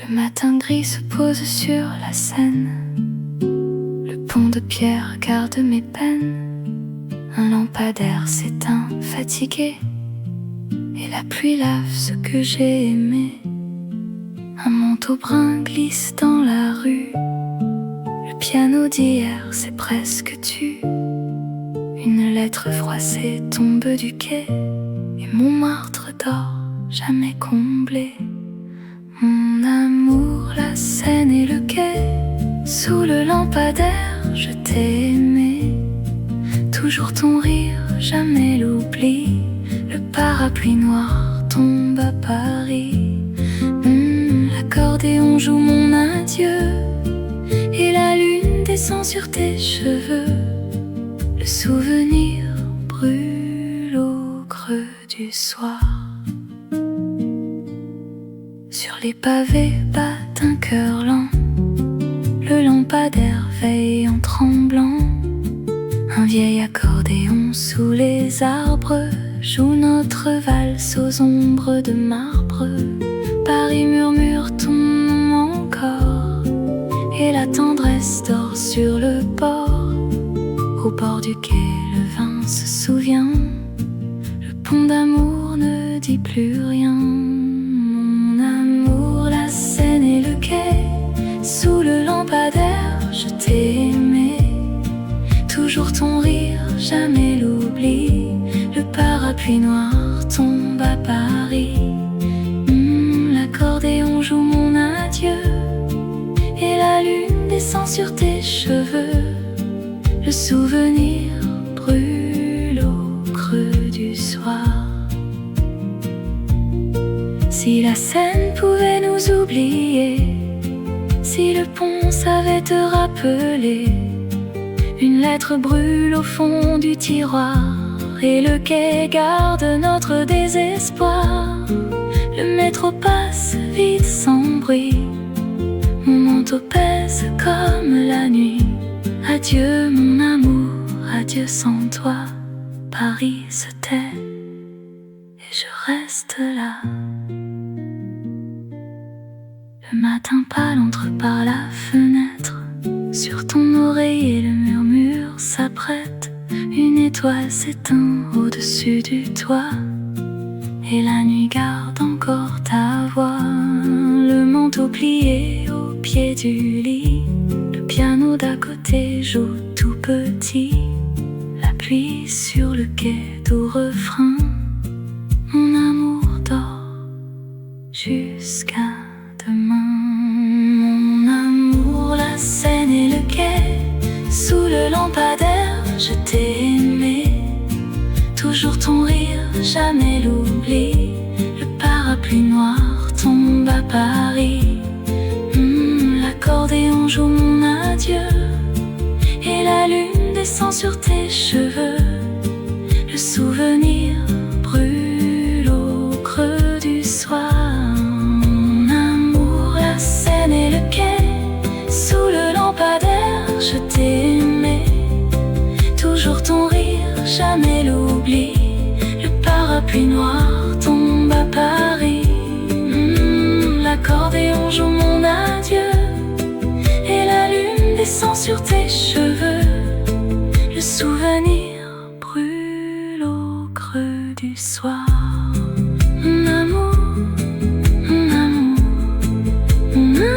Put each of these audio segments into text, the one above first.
Le matin gris se pose sur la Seine. Le pont de pierre garde mes peines. Un lampadaire s'éteint, fatigué, et la pluie lave ce que j'ai aimé. Un manteau brun glisse dans la rue. Le piano d'hier s'est presque tu. Une lettre froissée tombe du quai, et Montmartre dort, jamais comblé. Mon amour, la Seine et le quai, sous le lampadaire, je t'ai aimé. Toujours ton rire, jamais l'oubli. Le parapluie noir tombe à Paris. L'accordéon joue mon adieu, et la lune descend sur tes cheveux. Le souvenir brûle au creux du soir. Sur les pavés bat un cœur lent. Le lampadaire veille en tremblant. Un vieil accordéon sous les arbres joue notre valse aux ombres de marbre. Paris murmure ton nom encore, et la tendresse dort sur le port. Au bord du quai, le vin se souvient. Le pont d'amour ne dit plus rien. Mon amour, la Seine et le quai, sous le lampadaire, je t'ai aimé. Toujours ton rire, jamais l'oubli. Le parapluie noir tombe à Paris. L'accordéon joue mon adieu, et la lune descend sur tes cheveux. Le souvenir brûle au creux du soir. Si la Seine pouvait nous oublier, si le pont savait te rappeler. Une lettre brûle au fond du tiroir, et le quai garde notre désespoir. Le métro passe vite sans bruit. Mon manteau pèse comme la nuit. Adieu mon amour, adieu sans toi. Paris se tait, et je reste là. Le matin pâle entre par la fenêtre. Sur ton oreiller le murmure s'apprête. Une étoile s'éteint au-dessus du toit, et la nuit garde encore ta voix. Le manteau plié au pied du lit. Le piano d'à côté joue tout petit. La pluie sur le quai, doux refrain. Mon amour dort jusqu'à demain. Mon amour, la Seine et le quai, sous le lampadaire, je t'ai aimé. Toujours ton rire, jamais l'oubli. Le parapluie noir tombe à Paris. L'accordéon joue mon adieu, et la lune descend sur tes cheveux. Le souvenir brûle au creux du soir. Mon amour, la Seine et le quai, sous le lampadaire, je t'ai aimé. Toujours ton rire, jamais l'oubli. Le parapluie noir tombe à Paris. L'accordéon joue mon adieu, et la lune descend sur tes cheveux. Le souvenir brûle au creux du soir. Mon amour, mon amour, mon amour.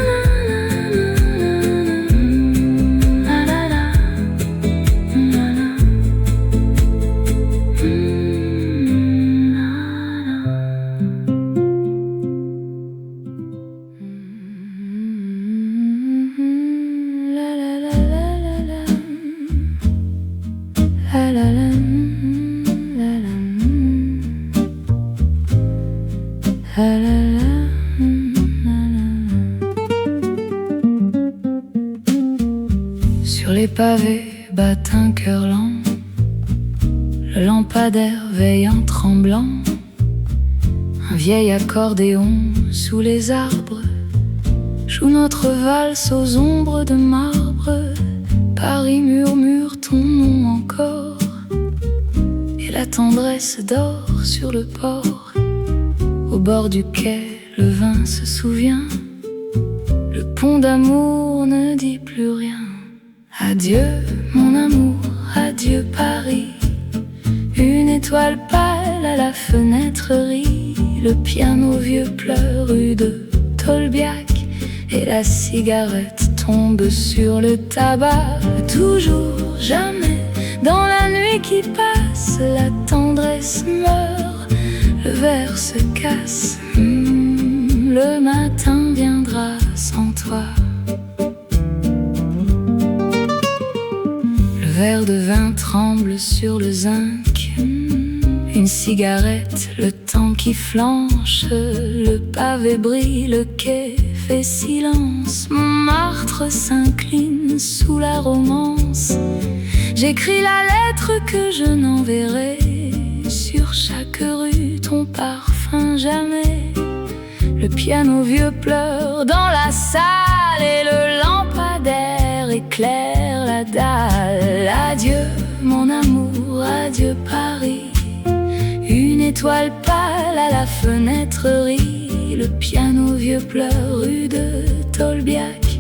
Sur les pavés bat un cœur lent. Le lampadaire veille en tremblant. Un vieil accordéon sous les arbres joue notre valse aux ombres de marbre. Paris murmure ton nom encore, et la tendresse dort sur le port. Au bord du quai, le vin se souvient. Le pont d'amour ne dit plus rien. Adieu mon amour, adieu Paris. Une étoile pâle à la fenêtre rit. Le piano vieux pleure rue de Tolbiac. Et la cigarette tombe sur le tabac. Toujours, jamais, dans la nuit qui passe, la tendresse meurt, le verre se casse. Le matin viendra sans toi. Le verre de vin tremble sur le zinc. Une cigarette, le temps qui flanche. Le pavé brille, le quai fait silence. Montmartre s'incline sous la romance. J'écris la lettre que je n'enverrai. Sur chaque rue ton parfum jamais. Le piano vieux pleure dans la salle. Et le lampadaire éclaire la dalle. Adieu mon amour, adieu Paris. Une étoile pâle à la fenêtre rit. Le piano vieux pleure rue de Tolbiac.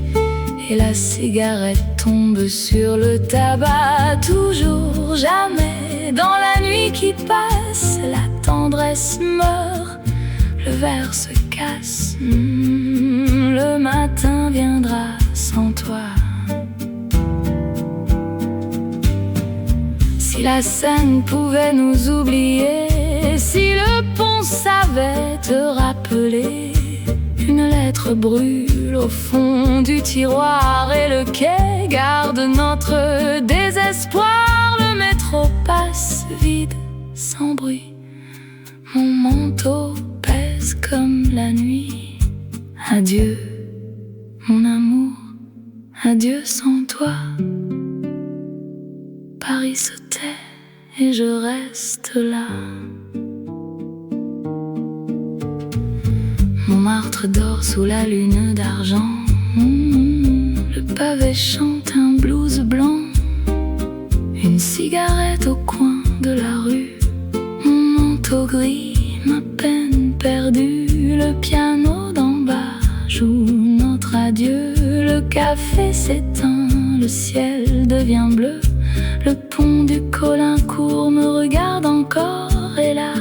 Et la cigarette tombe sur le tabac. Toujours, jamais, dans la nuit qui passe, la tendresse meurt, le verre se casse. Le matin viendra sans toi. Si la Seine pouvait nous oublier, si le pont savait te rappeler, une lettre brûle au fond du tiroir. Et le quai garde notre désespoir. Le métro passe vide, sans bruit. Mon manteau pèse comme la nuit. Adieu, mon amour, adieu sans toi. Paris se tait et je reste là. Montmartre dort sous la lune d'argent. Le pavé chante un blues blanc. Une cigarette au coin de la rue. Mon manteau gris, ma peine perdue. Le piano d'en bas joue notre adieu. Le café s'éteint, le ciel devient bleu. Le pont du Caulaincourt me regarde encore. Et la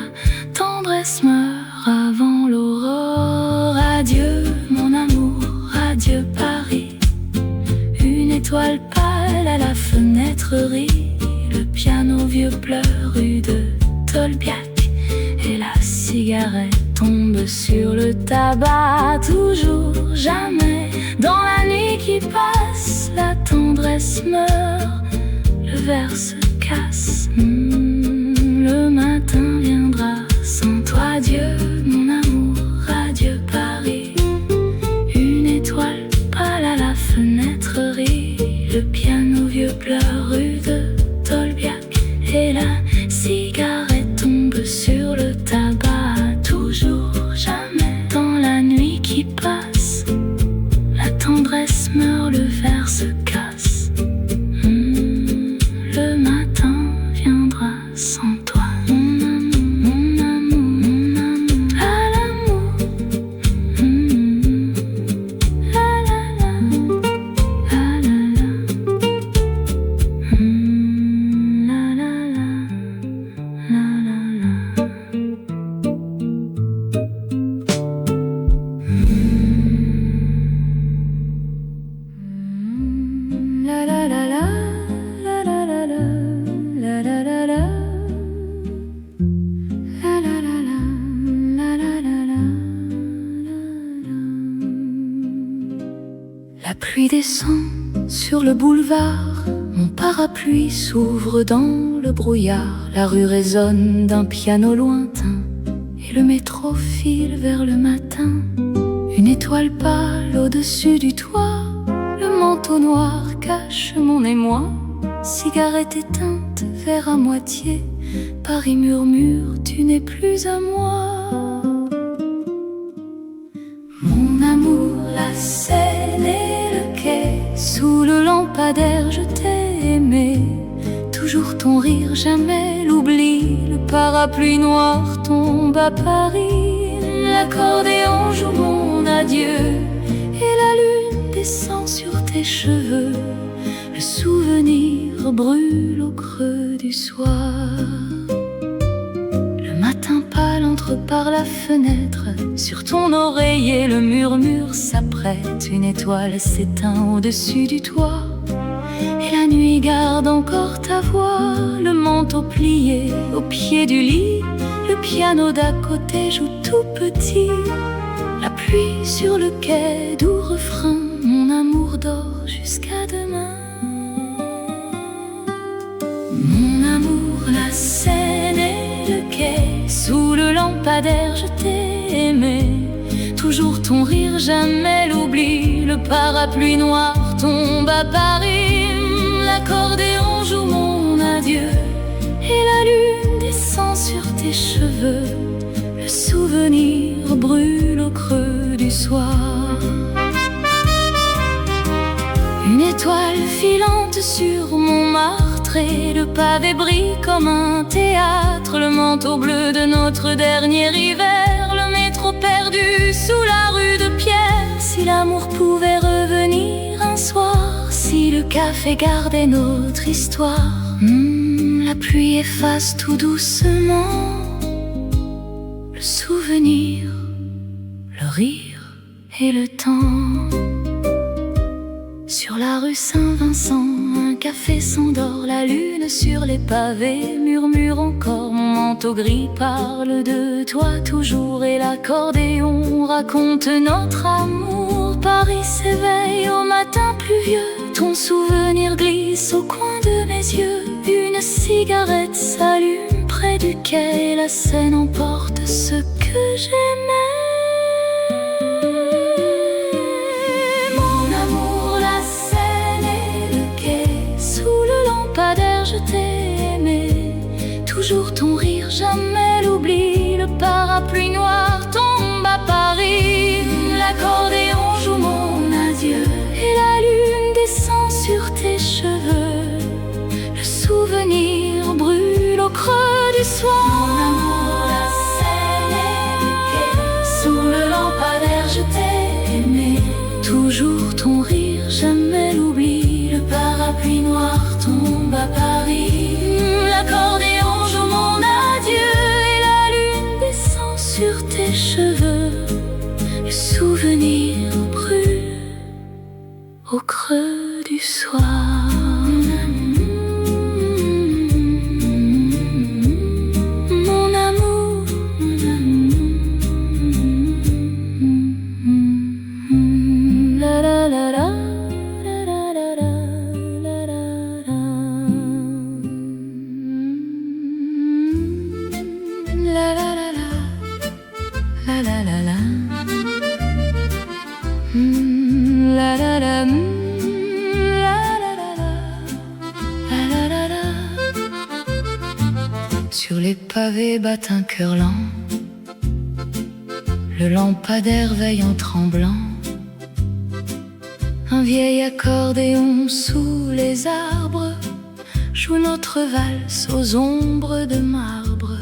tendresse meurt avant l'aurore. Adieu mon amour, adieu Paris. Une étoile pâle à la fenêtre rit. Le piano vieux pleure rue de Tolbiac. Et la cigarette tombe sur le tabac. Toujours, jamais, dans la nuit qui passe, la tendresse meurt, le verre se casse. Le matin viendra sans toi. Adieu mon amour, adieu Paris. Une étoile pâle à la fenêtre rit. Le piano vieux pleure rue de Tolbiac. Et la cigarette tombe sur le tabac. Toujours, jamais, dans la nuit qui passe, la tendresse meurt, le verre se casse. Le matin viendra sans toi. Mon amour, mon amour, à l'amour. La la la, la la la. La la la, la la la. La la la la, la la la la, la la la la, la la la la, la la la la. La pluie descend sur le boulevard. Mon parapluie s'ouvre dans le brouillard. La rue résonne d'un piano lointain. Et le métro file vers le matin. Une étoile pâle au-dessus du toit. Le manteau noir cache mon émoi. Cigarette éteinte, verre à moitié. Paris murmure, tu n'es plus à moi. Mon amour, la Seine et le quai. Sous le lampadaire, je t'ai aimé. Toujours ton rire, jamais l'oubli. Le parapluie noir tombe à Paris. L'accordéon joue mon adieu. Et la lune tes cheveux, le souvenir brûle au creux du soir. Le matin pâle entre par la fenêtre, sur ton oreiller le murmure s'apprête. Une étoile s'éteint au-dessus du toit, et la nuit garde encore ta voix. Le manteau plié au pied du lit, le piano d'à côté joue tout petit. La pluie sur le quai, doux refrain, mon amour dort jusqu'à demain. Mon amour, la Seine et le quai, sous le lampadaire je t'ai aimé. Toujours ton rire, jamais l'oubli. Le parapluie noir tombe à Paris. L'accordéon joue mon adieu, et la lune descend sur tes cheveux. Le souvenir brûle au creux du soir. Une étoile filante sur Montmartre, et le pavé brille comme un théâtre. Le manteau bleu de notre dernier hiver, le métro perdu sous la rue de Pierre. Si l'amour pouvait revenir un soir, si le café gardait notre histoire. La pluie efface tout doucement le souvenir, le rire et le temps. Sur la rue Saint-Vincent, un café s'endort. La lune sur les pavés murmure encore. Mon manteau gris parle de toi toujours, et l'accordéon raconte notre amour. Paris s'éveille au matin pluvieux, ton souvenir glisse au coin de mes yeux. Une cigarette s'allume près du quai, la Seine emporte ce que j'aimais. Je t'ai aimé, toujours ton rire, jamais l'oubli. Le parapluie noir tombe à Paris. L'accordéon joue mon adieu, et la lune descend sur tes cheveux. Le souvenir brûle au creux du soir. Mon amour, la Seine et le quai, sous le lampadaire je t'ai aimé. Toujours ton rire, jamais l'oubli. Le parapluie noir tombe à Paris. L'accordéon joue mon adieu, et la lune descend sur tes cheveux. Le souvenir brûle au creux du soir. Mon amour, la la la la. La la la la, la la la la, la la la, la la la la, la la la. Sur les pavés bat un cœur lent, le lampadaire veille en tremblant. Un vieil accordéon sous les arbres joue notre valse aux ombres de marbre.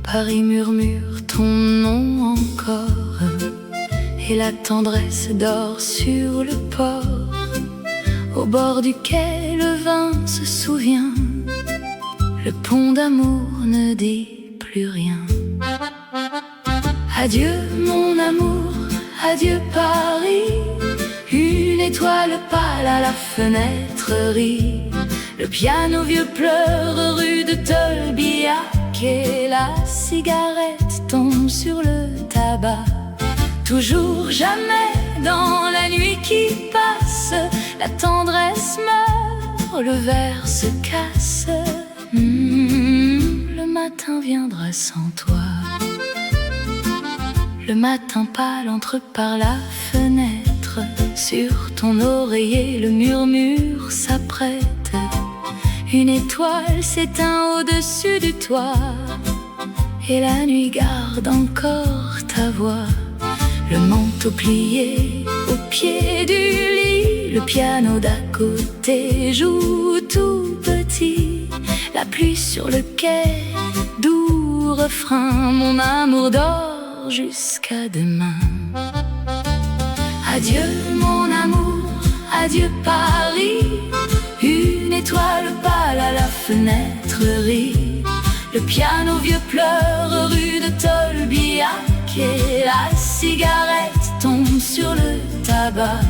Paris murmure ton nom encore, et la tendresse dort sur le port. Au bord du quai, le vin se souvient, le pont d'amour ne dit plus rien. Adieu mon amour, adieu Paris. Une étoile pâle à la fenêtre rit. Le piano vieux pleure rue de Tolbiac, et la cigarette tombe sur le tabac. Toujours, jamais, dans la nuit qui passe, la tendresse meurt, le verre se casse. Le matin viendra sans toi. Le matin pâle entre par la fenêtre, sur ton oreiller le murmure s'apprête. Une étoile s'éteint au-dessus du toit, et la nuit garde encore ta voix. Le manteau plié au pied du lit, le piano d'à côté joue tout petit. La pluie sur le quai, doux refrain, mon amour dort jusqu'à demain. Adieu mon amour, adieu Paris. Une étoile pâle à la fenêtre rit. Le piano vieux pleure rue de Tolbiac et la cigarette tombe sur le tabac.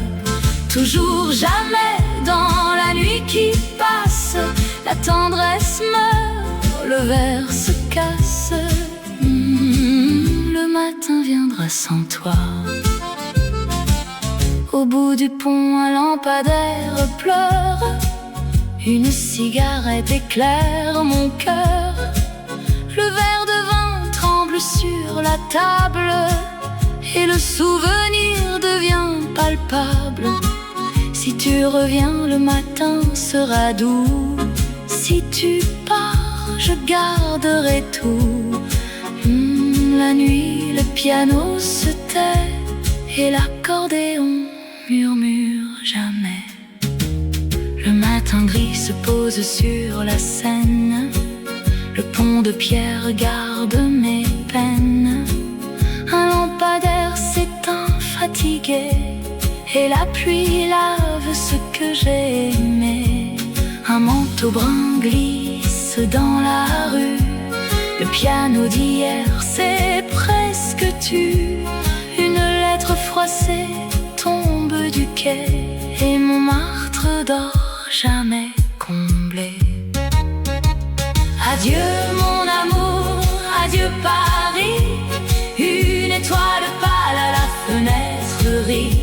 Toujours jamais dans la nuit qui passe, la tendresse meurt, le verre se casse. Le matin viendra sans toi. Au bout du pont, un lampadaire pleure. Une cigarette éclaire mon cœur. Le verre de vin tremble sur la table et le souvenir devient palpable. Si tu reviens, le matin sera doux. Si tu pars, je garderai tout. La nuit, le piano se tait et l'accordéon murmure jamais. Le matin gris se pose sur la Seine. Le pont de pierre garde mes peines. Un lampadaire s'éteint fatigué et la pluie lave ce que j'ai aimé. Un manteau brun glisse dans la rue. Le piano d'hier, c'est presque tu. Une lettre froissée tombe du quai et Montmartre dort jamais comblé. Adieu mon amour, adieu Paris. Une étoile pâle à la fenêtre rit.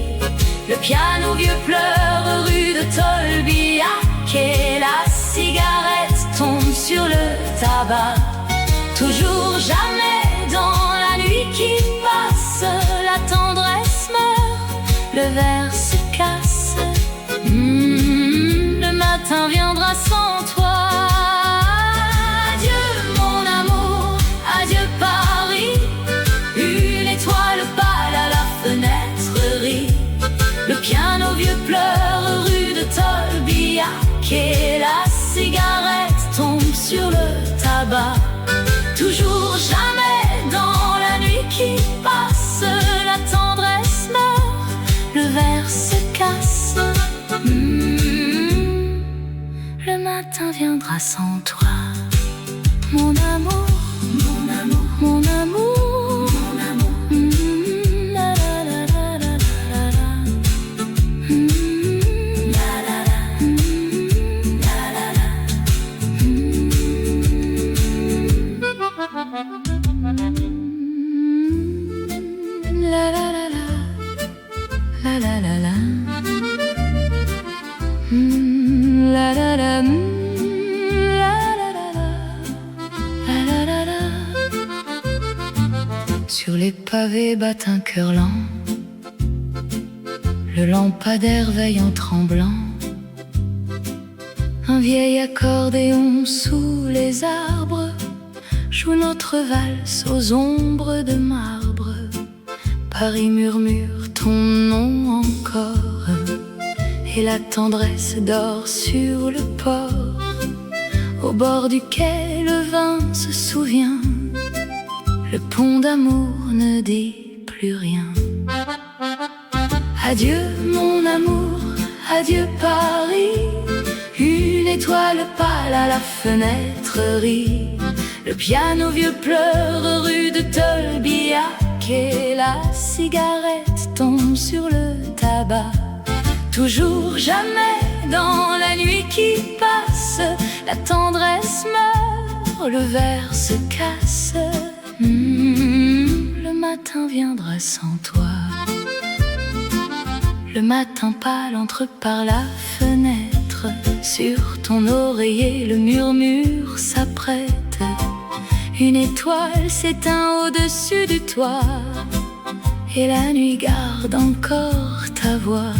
Le piano vieux pleure rue de Tolbiac et la cigarette tombe sur le tabac. Toujours jamais dans la nuit qui passe, la tendresse meurt, le verre se casse. Le matin viendra sans toi. Adieu mon amour, adieu Paris. Une étoile pâle à la fenêtre rit. Le piano vieux pleure rue de Tolbiac et la cigarette tombe sur le tabac. Toujours jamais dans la nuit qui passe, la tendresse meurt, le verre se casse. Le matin viendra sans toi. Mon amour, mon amour, mon amour, mon amour. La la la la la la la. La la la. La la la. La la la la. La la la la. La la la. Sur les pavés bat un cœur lent. Le lampadaire veille en tremblant. Un vieil accordéon sous les arbres joue notre valse aux ombres de marbre. Paris murmure ton nom encore et la tendresse dort sur le port. Au bord du quai, le vin se souvient. Le pont d'amour ne dit plus rien. Adieu mon amour, adieu Paris. Une étoile pâle à la fenêtre rit. Le piano vieux pleure rue de Tolbiac et la cigarette tombe sur le tabac. Toujours jamais dans la nuit qui passe, la tendresse meurt, le verre se casse. Le matin viendra sans toi. Le matin pâle entre par la fenêtre. Sur ton oreiller le murmure s'apprête. Une étoile s'éteint au-dessus du toit et la nuit garde encore ta voix.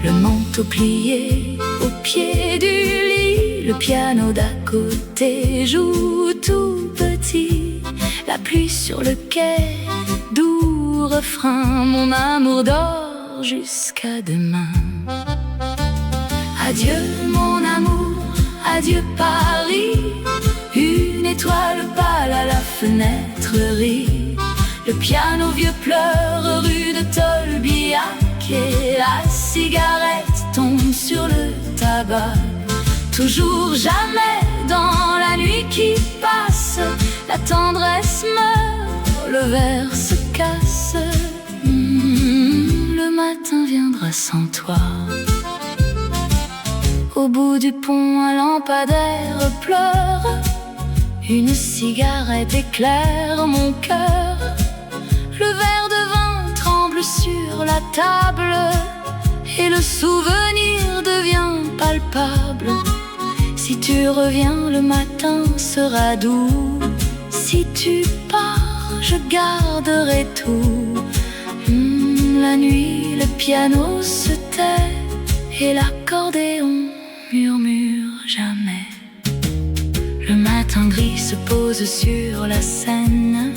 Le manteau plié au pied du lit. Le piano d'à côté joue tout petit. La pluie sur le quai, doux refrain. Mon amour dort jusqu'à demain. Adieu mon amour, adieu Paris. Une étoile pâle à la fenêtre rit. Le piano vieux pleure rue de Tolbiac et la cigarette tombe tombe sur le tabac. Toujours, jamais, dans la nuit qui passe, la tendresse meurt, le verre se casse. Le matin viendra sans toi. Au bout du pont, un lampadaire pleure. Une cigarette éclaire mon cœur. Le verre de vin tremble sur la table et le souvenir devient palpable. Si tu reviens, le matin sera doux. Si tu pars, je garderai tout. La nuit, le piano se tait et l'accordéon murmure jamais. Le matin gris se pose sur la Seine.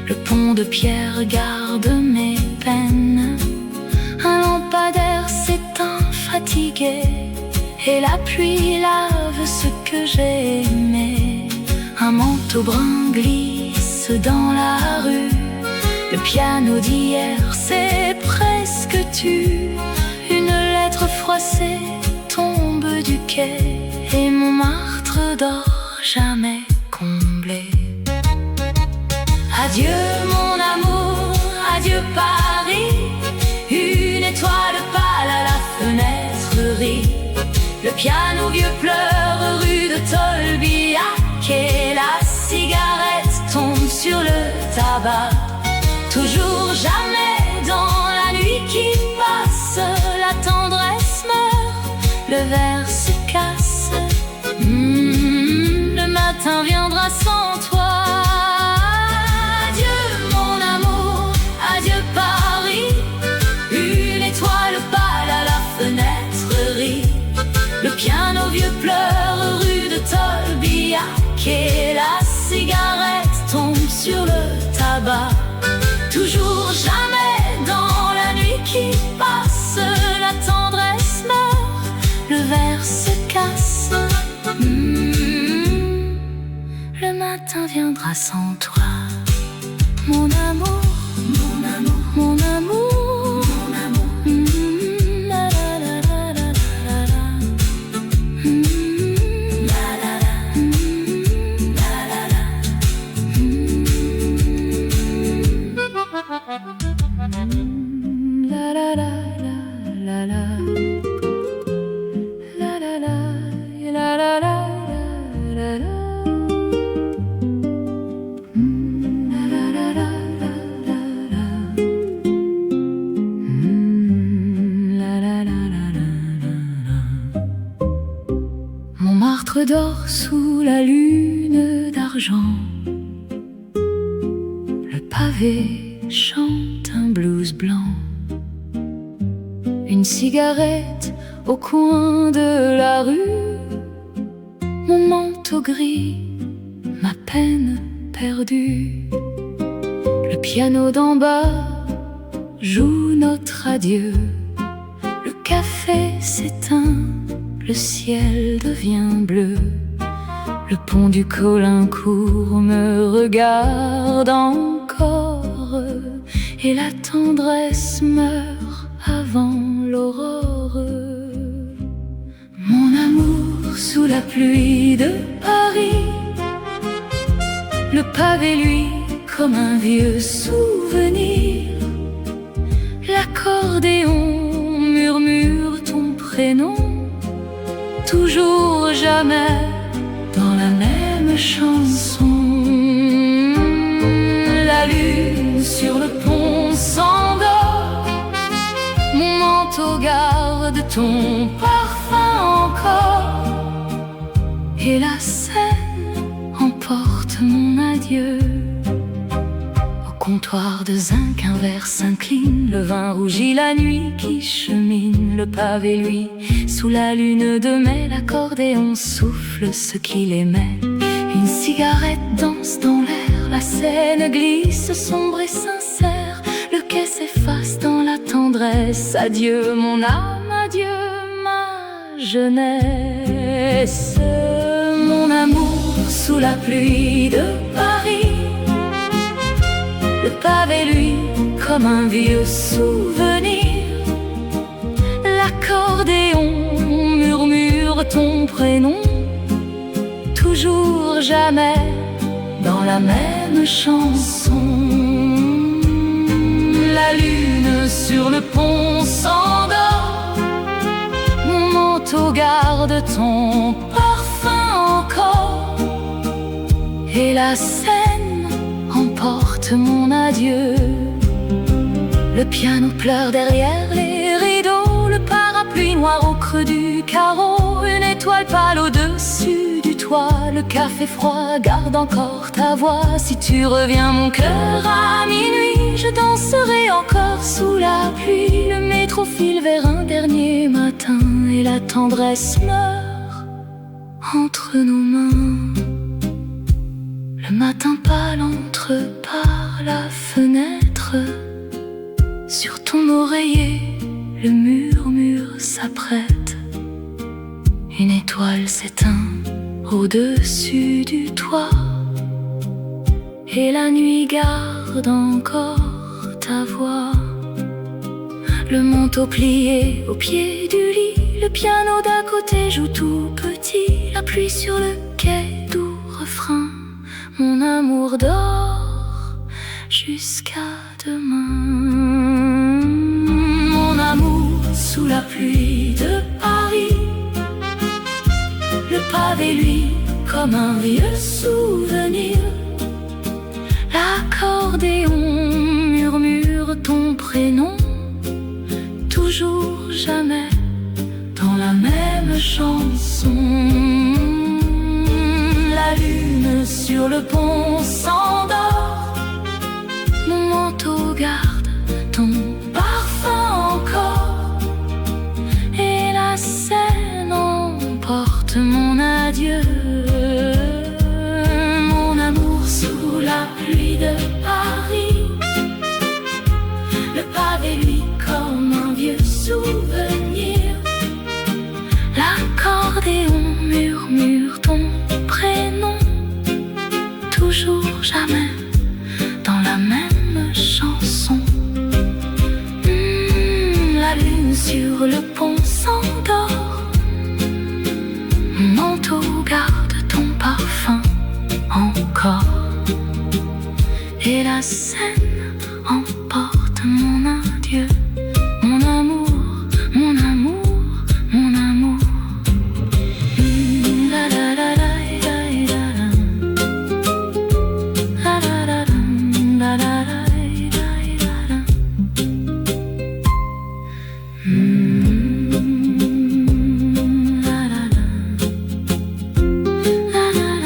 Le pont de pierre garde mes peines. Un lampadaire s'éteint fatigué et la pluie lave ce que j'ai aimé. Un manteau brun glisse dans la rue. Le piano d'hier, c'est presque tu. Une lettre froissée tombe du quai et Montmartre dort jamais comblé. Adieu mon amour, adieu Paris. Une étoile pâle à la fenêtre rit. Le piano vieux pleure rue de Tolbiac et la cigarette tombe sur le tabac. Toujours, jamais, dans la nuit qui passe, la tendresse meurt, le verre se casse. Le matin viendra sans toi. Adieu mon amour, adieu Paris. Une étoile pâle à la fenêtre rit. Le piano vieux pleure rue de Tolbiac et la cigarette tombe sur le tabac. Toujours, jamais, dans la nuit qui passe, la tendresse meurt, le verre se casse. Le matin viendra sans toi. Mon amour, mon amour, mon amour, mon amour. La la la la la la la. La la la. La la la. La la la la la la. La la la la la la la la. Montmartre dort sous la lune d'argent. Le pavé chante un blues blanc. Une cigarette au coin de la rue. Mon manteau gris, ma peine perdue. Le piano d'en bas joue notre adieu. Le café s'éteint, le ciel devient bleu. Le pont du Caulaincourt me regarde encore et la tendresse meurt avant l'aurore. Mon amour sous la pluie de Paris. Le pavé lui comme un vieux souvenir. L'accordéon murmure ton prénom. Toujours, jamais, dans la même chanson. La lune sur le pont s'endort. Mon manteau garde ton parfum encore. Et la Seine emporte mon adieu. Au comptoir de zinc, un verre s'incline. Le vin rougit la nuit qui chemine. Le pavé, lui, sous la lune de mai. L'accordéon souffle ce qu'il aimait. Une cigarette danse dans l'air. La Seine glisse sombre et sincère. Le quai s'efface dans la tendresse. Adieu mon âme, adieu ma jeunesse. Mon amour sous la pluie de Paris. Le pavé, lui, comme un vieux souvenir. L'accordéon ton prénom. Toujours, jamais, dans la même chanson. La lune sur le pont s'endort, mon manteau garde ton parfum encore, et la Seine emporte mon adieu. Le piano pleure derrière les rideaux, le parapluie noir au creux du carreau, une étoile pâle au-dessus du toit. Le café froid garde encore ta voix. Si tu reviens mon cœur à minuit, je danserai encore sous la pluie. Le métro file vers un dernier matin, et la tendresse meurt entre nos mains. Le matin pâle entre par la fenêtre, sur ton oreiller, le murmure s'apprête. Une étoile s'éteint au-dessus du toit, et la nuit garde encore ta voix. Le manteau plié au pied du lit, le piano d'à côté joue tout petit. La pluie sur le quai, doux refrain, mon amour dort jusqu'à demain. Mon amour sous la pluie de Paris, le pavé lui comme un vieux souvenir. L'accordéon murmure ton prénom. Toujours, jamais, dans la même chanson. La lune sur le pont s'endort, mon manteau garde ton parfum encore, et la Seine emporte mon adieu. Mon amour sous la pluie de Paris, le pavé lui comme un vieux souvenir. L'accordéon murmure ton prénom. Toujours, jamais, dans la même chanson. La lune sur le pont s'endort, mon manteau garde ton parfum encore, et la Seine emporte mon adieu. Mon amour, mon amour, mon amour. La la la la la la la. La la la la la la la la. La la la. La la la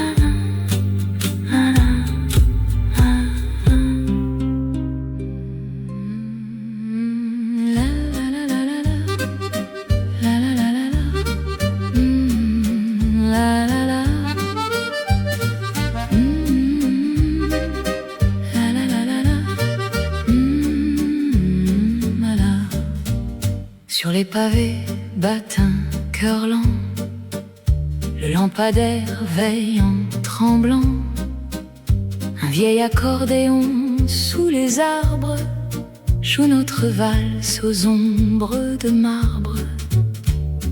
la. La la. Sur les pavés battent un cœur lent, le lampadaire veille en tremblant. Un vieil accordéon sous les arbres joue notre valse aux ombres de marbre.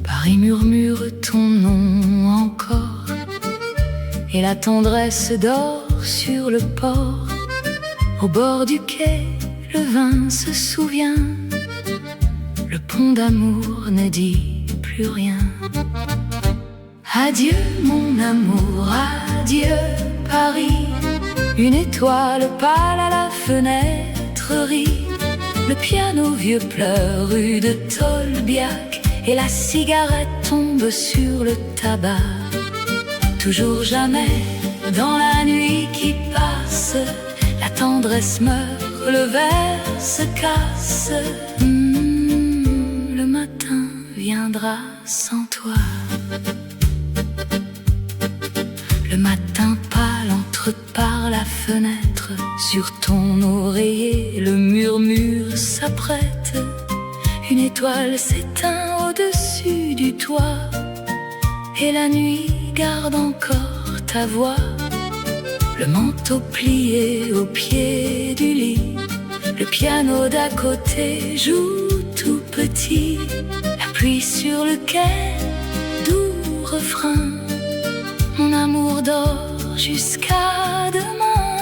Paris murmure ton nom encore, et la tendresse dort sur le port. Au bord du quai, le vin se souvient, le pont d'amour ne dit plus rien. Adieu mon amour, adieu Paris. Une étoile pâle à la fenêtre rit. Le piano vieux pleure rue de Tolbiac, et la cigarette tombe sur le tabac. Toujours, jamais, dans la nuit qui passe, la tendresse meurt, le verre se casse. Le matin viendra sans toi. Le matin pâle entre par la fenêtre, sur ton oreiller le murmure s'apprête. Une étoile s'éteint au-dessus du toit, et la nuit garde encore ta voix. Le manteau plié au pied du lit, le piano d'à côté joue tout petit. La pluie sur le quai, doux refrain. Mon amour dort jusqu'à demain.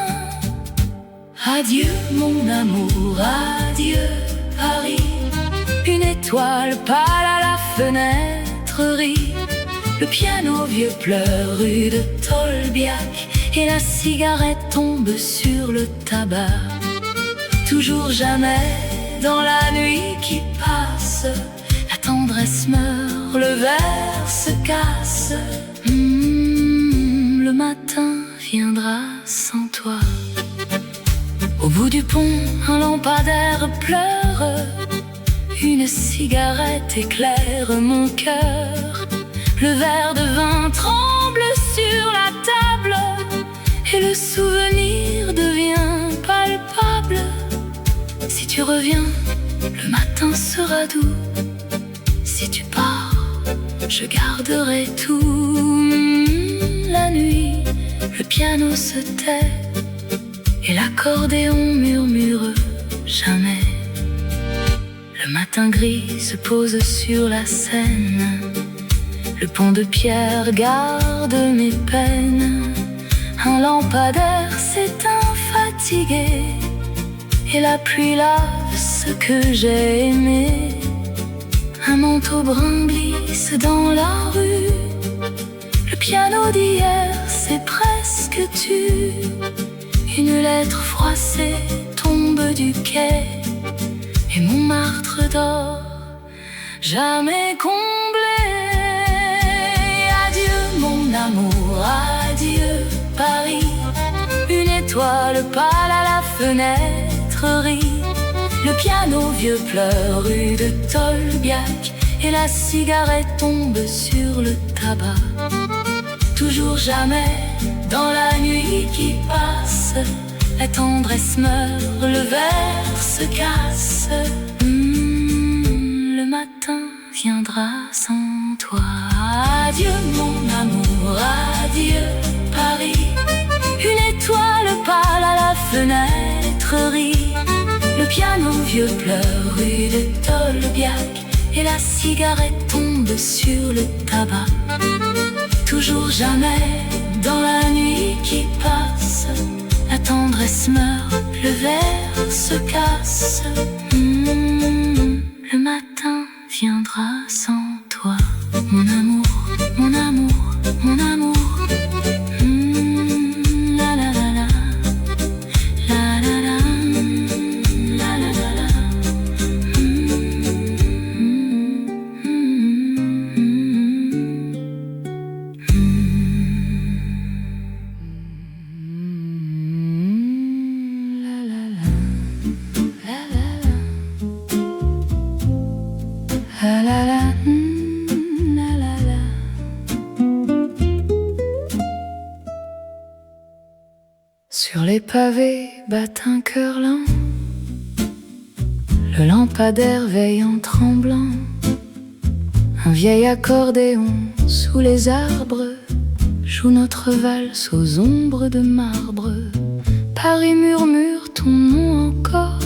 Adieu mon amour, adieu Paris. Une étoile pâle à la fenêtre rit. Le piano vieux pleure rue de Tolbiac, et la cigarette tombe sur le tabac. Toujours jamais dans la nuit qui passe, la tendresse meurt, le verre se casse. Le matin viendra sans toi. Au bout du pont, un lampadaire pleure. Une cigarette éclaire mon cœur. Le verre de vin tremble sur la table, et le souvenir devient palpable. Si tu reviens, le matin sera doux. Si tu pars, je garderai tout. La nuit, le piano se tait, et l'accordéon murmure jamais. Le matin gris se pose sur la Seine. Le pont de pierre garde mes peines. Un lampadaire s'éteint fatigué, et la pluie lave ce que j'ai aimé. Un manteau brun glisse dans la rue. Le piano d'hier s'est presque tu. Une lettre froissée tombe du quai, et Montmartre dort, jamais comblé. Adieu mon amour, adieu Paris. Une étoile pâle à la fenêtre rit. Le piano vieux pleure rue de Tolbiac, et la cigarette tombe sur le tabac. Toujours jamais dans la nuit qui passe, la tendresse meurt, le verre se casse. Le matin viendra sans toi. Adieu mon amour, adieu Paris. Une étoile pâle à la fenêtre rit. Le piano vieux pleure rue de Tolbiac, et la cigarette tombe sur le tabac. Toujours jamais dans la nuit qui passe, la tendresse meurt, le verre se casse. Le matin viendra sans toi. Mon amour, mon amour, mon amour. La la la la, la la la, la la la la. La la la, la la la. Sur les pavés battent un cœur lent. Le lampadaire veille en tremblant. Un vieil accordéon sous les arbres joue notre valse aux ombres de marbre. Paris murmure ton nom encore,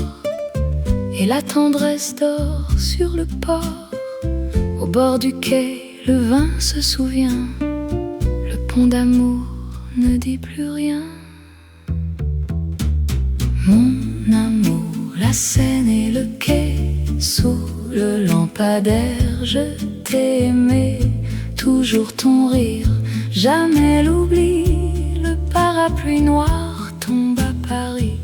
et la tendresse dort sur le port. Au bord du quai, le vin se souvient. Le pont d'amour ne dit plus rien. Mon amour, la Seine et le quai, sous le lampadaire, je t'ai aimé. Toujours ton rire, jamais l'oubli. Le parapluie noir tombe à Paris.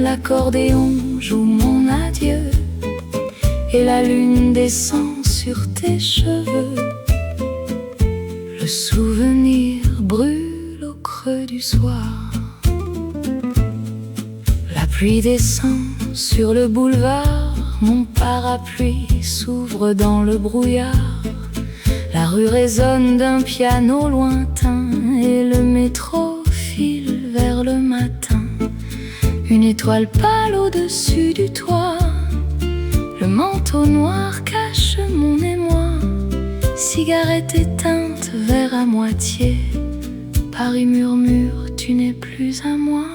L'accordéon joue mon adieu, et la lune descend sur tes cheveux. Le souvenir brûle au creux du soir. La pluie descend sur le boulevard. Mon parapluie s'ouvre dans le brouillard. La rue résonne d'un piano lointain, et le métro file vers le matin. Une étoile pâle au-dessus du toit. Le manteau noir cache mon émoi. Cigarette éteinte, verre à moitié. Paris murmure, tu n'es plus à moi.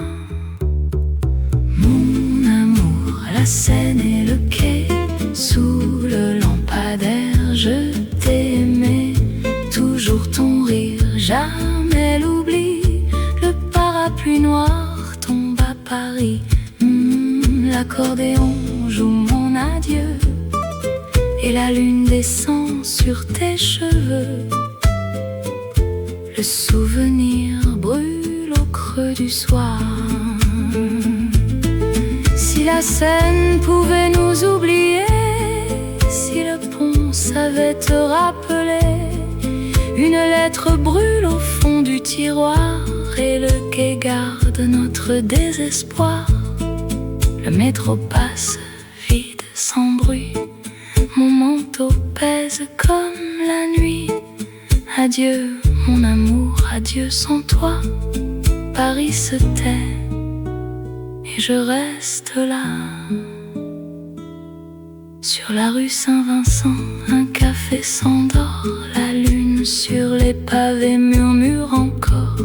Mon amour, la Seine et le quai, sous le lampadaire, je t'ai aimé. l'accordéon joue mon adieu, et la lune descend sur tes cheveux. Le souvenir brûle au creux du soir. Si la Seine pouvait nous oublier, si le pont savait te rappeler, une lettre brûle au fond du tiroir, et le quai garde notre désespoir. Le métro passe vide, sans bruit, mon manteau pèse comme la nuit. Adieu mon amour, adieu sans toi. Paris se tait et je reste là. Sur la rue Saint-Vincent, un café s'endort. La lune sur les pavés murmure encore.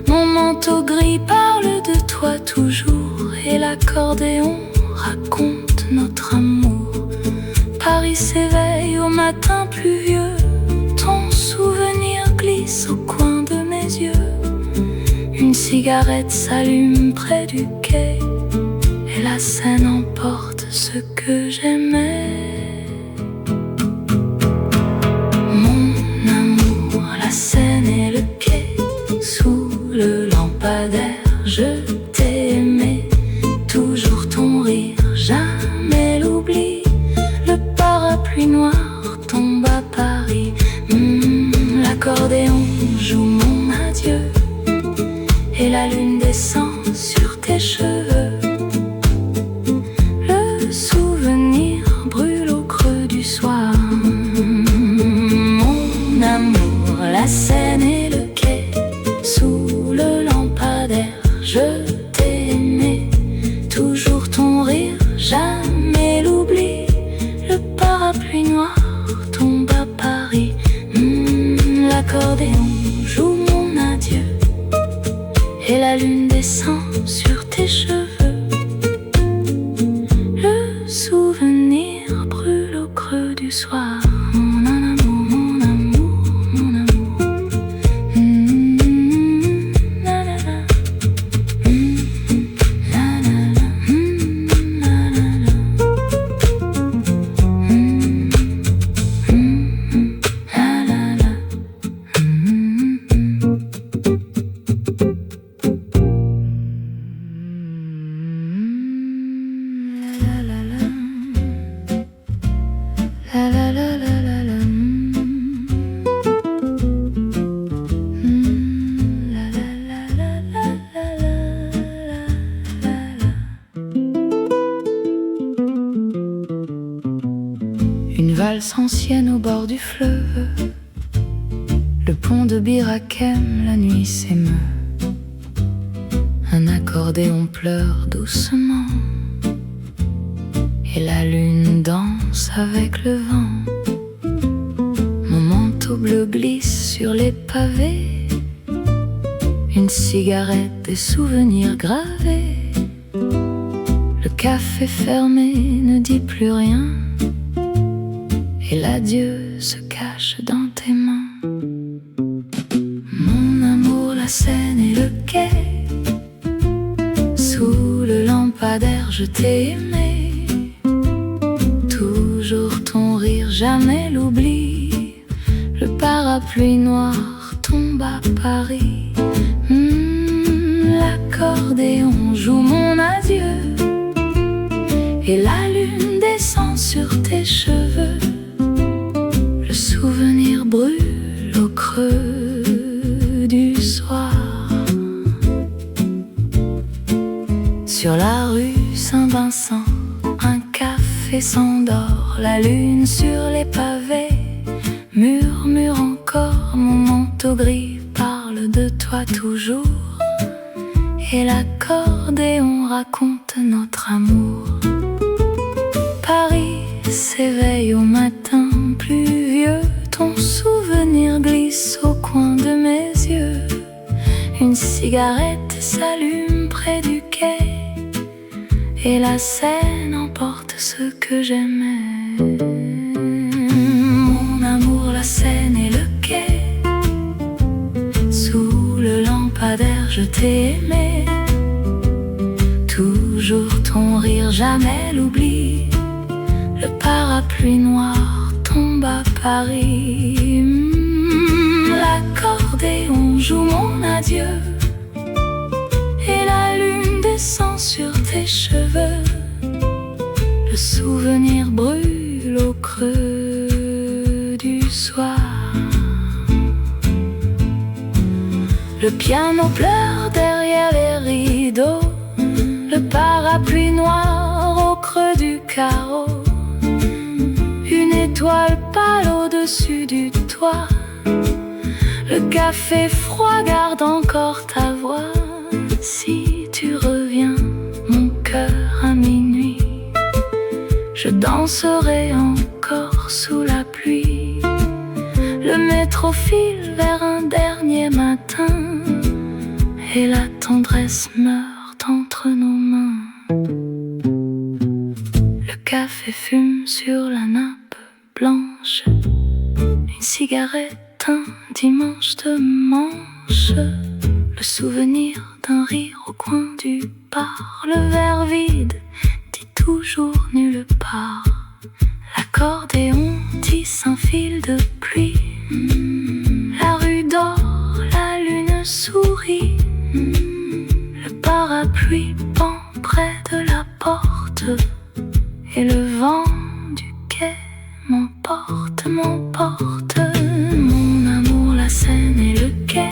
Mon manteau gris parle de toi toujours, et l'accordéon raconte notre amour. Paris s'éveille au matin pluvieux, ton souvenir glisse au coin de mes yeux. Une cigarette s'allume près du quai, et la Seine emporte ce que j'aimais. Mon amour, la Seine et le quai, sous le lampadaire, je t'ai aimé. Toujours ton rire, jamais l'oubli. Le parapluie noir tombe à Paris. L'accordéon joue mon adieu, et la lune descend sur tes cheveux. Le souvenir brûle au creux du soir. Mon amour, la Seine et le quai, sous le lampadaire, je t'ai aimé. Toujours ton rire, jamais l'oubli. Le parapluie noir tombe à Paris. L'accordéon joue mon adieu, et la lune descend sur tes cheveux. Le souvenir brûle au creux du soir. Mon amour, mon amour, mon amour. La la la. La la la. La la la. La la la. La la la la la la. La la la la la la la. Une valse ancienne au bord du fleuve, le pont de Bir Hakeim, la nuit s'émeut. Un accordéon pleure doucement, et la lune danse avec le vent. Mon manteau bleu glisse sur les pavés, une cigarette, des souvenirs gravés. Le café fermé ne dit plus rien, et l'adieu se cache dans tes mains. Mon amour, la Seine et le quai, sous le lampadaire, je t'ai aimé. Toujours ton rire, jamais l'oubli. Le parapluie noir tombe à Paris. L'accordéon joue mon adieu, et la lune descend sur tes cheveux. Le souvenir brûle au creux du soir. Sur la rue Saint-Vincent, un café s'endort. La lune sur les pavés murmure encore. Mon manteau gris parle de toi toujours, et l'accordéon raconte notre amour. Paris s'éveille au matin pluvieux, ton souvenir glisse au coin de mes yeux. Une cigarette s'allume près du quai, et la Seine emporte ce que j'aimais. Mon amour, la Seine et le quai, sous le lampadaire, je t'ai aimé. Toujours ton rire, jamais l'oubli. Le parapluie noir tombe à Paris. L'accordéon joue mon adieu et la lune descend sur tes cheveux. Le souvenir brûle au creux du soir. Le piano pleure derrière les rideaux, le parapluie noir au creux du carreau. Une étoile pâle au-dessus du toit. Le café froid garde encore ta voix. Si tu reviens, mon cœur, à minuit, je danserai encore sous la pluie. Le métro file vers un dernier matin et la tendresse meurt entre nos mains. Le café fume sur la nappe blanche, une cigarette, un dimanche de manche. Le souvenir d'un rire au coin du bar. Le verre vide dit toujours nulle part. L'accordéon tisse un fil de pluie. La rue dort, la lune sourit. Le parapluie pend près de la porte et le vent du quai m'emporte, m'emporte. Mon amour, la Seine et le quai.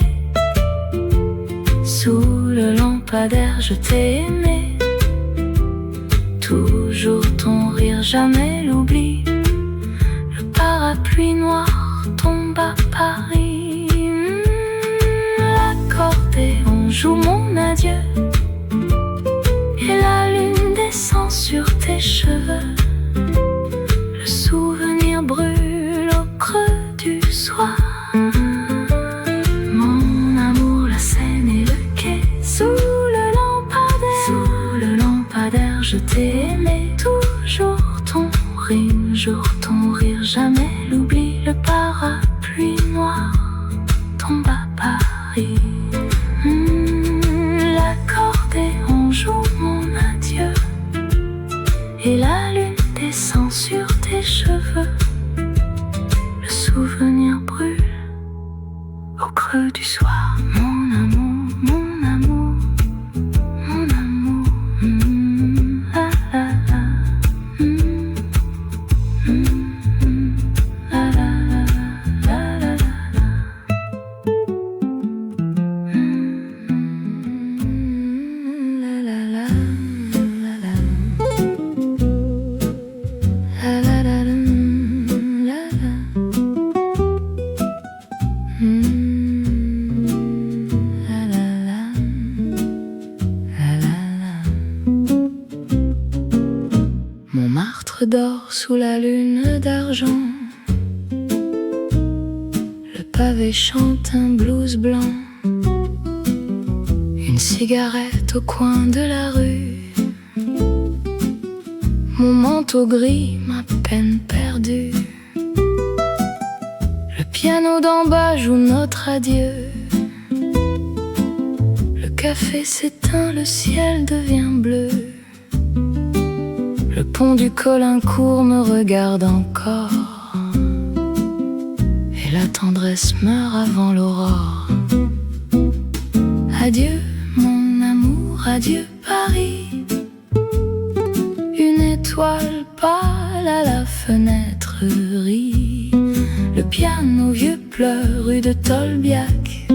Sous le lampadaire, je t'ai aimé. Toujours ton rire, jamais l'oubli. Le parapluie noir tombe à Paris. L'accordéon joue mon adieu et la lune descend sur tes cheveux. Le souvenir brûle au creux du soir. Mon amour, la Seine et le quai. Sous le lampadaire, je t'ai aimé. Toujours ton rire, jamais l'oubli. Le parapluie noir tombe à Paris. L'accordéon joue mon adieu et la lune descend sur tes cheveux. Le souvenir brûle au creux du soir. Mon amour, mon amour, mon amour. La la la. La la la la la la. La la la la la. La la la la la la. La la la la la la. Montmartre dort sous la lune d'argent. Le pavé chante un blues blanc. Une cigarette au coin de la rue. Mon manteau gris, ma peine perdue. Le piano d'en bas joue notre adieu. Le café s'éteint, le ciel devient bleu. Le pont du Caulaincourt me regarde encore et la tendresse meurt avant l'aurore. Adieu mon amour, adieu Paris. Une étoile pâle à la fenêtre rit. Le piano vieux pleure rue de Tolbiac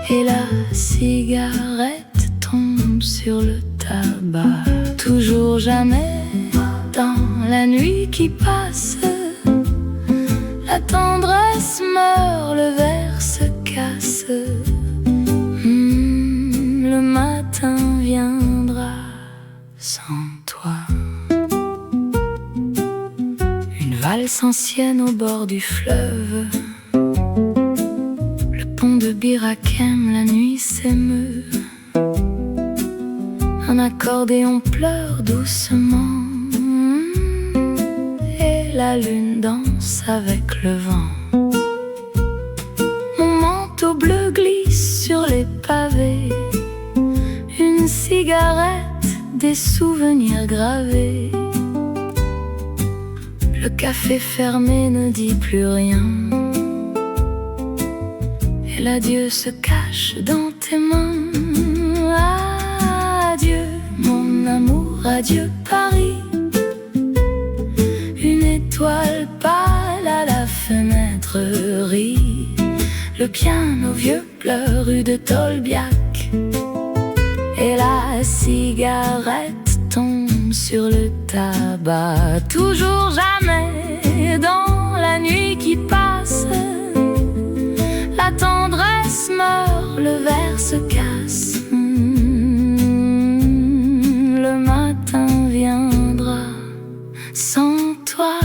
et la cigarette tombe sur le tabac. Toujours jamais dans la nuit qui passe. La tendresse meurt, le verre se casse. Le matin viendra sans toi. Une valse ancienne au bord du fleuve. Le pont de Bir Hakeim, la nuit s'émeut. Un accordéon pleure doucement et la lune danse avec le vent. Mon manteau bleu glisse sur les pavés. Une cigarette des souvenirs gravés. Le café fermé ne dit plus rien, et l'adieu se cache dans tes mains. Adieu mon amour, adieu Paris. Une étoile pâle à la fenêtre rit. Le piano vieux pleure rue de Tolbiac, et la cigarette tombe sur le tabac. Toujours jamais dans la nuit qui passe, la tendresse meurt, le verre se casse. Le matin viendra sans toi.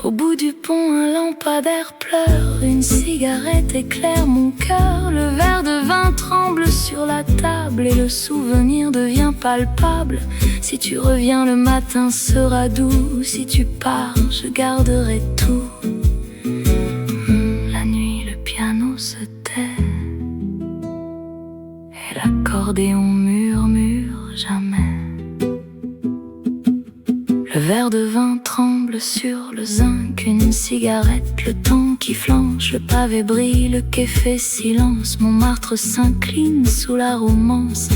Au bout du pont, un lampadaire pleure, une cigarette éclaire mon cœur. Le verre de vin tremble sur la table et le souvenir devient palpable. Si tu reviens, le matin sera doux. Si tu pars, je garderai tout. La nuit, le piano se tait et l'accordéon murmure jamais. Le verre de vin tremble sur le zinc, une cigarette, le temps qui flanche, le pavé brille, le quai fait silence. Montmartre s'incline sous la romance.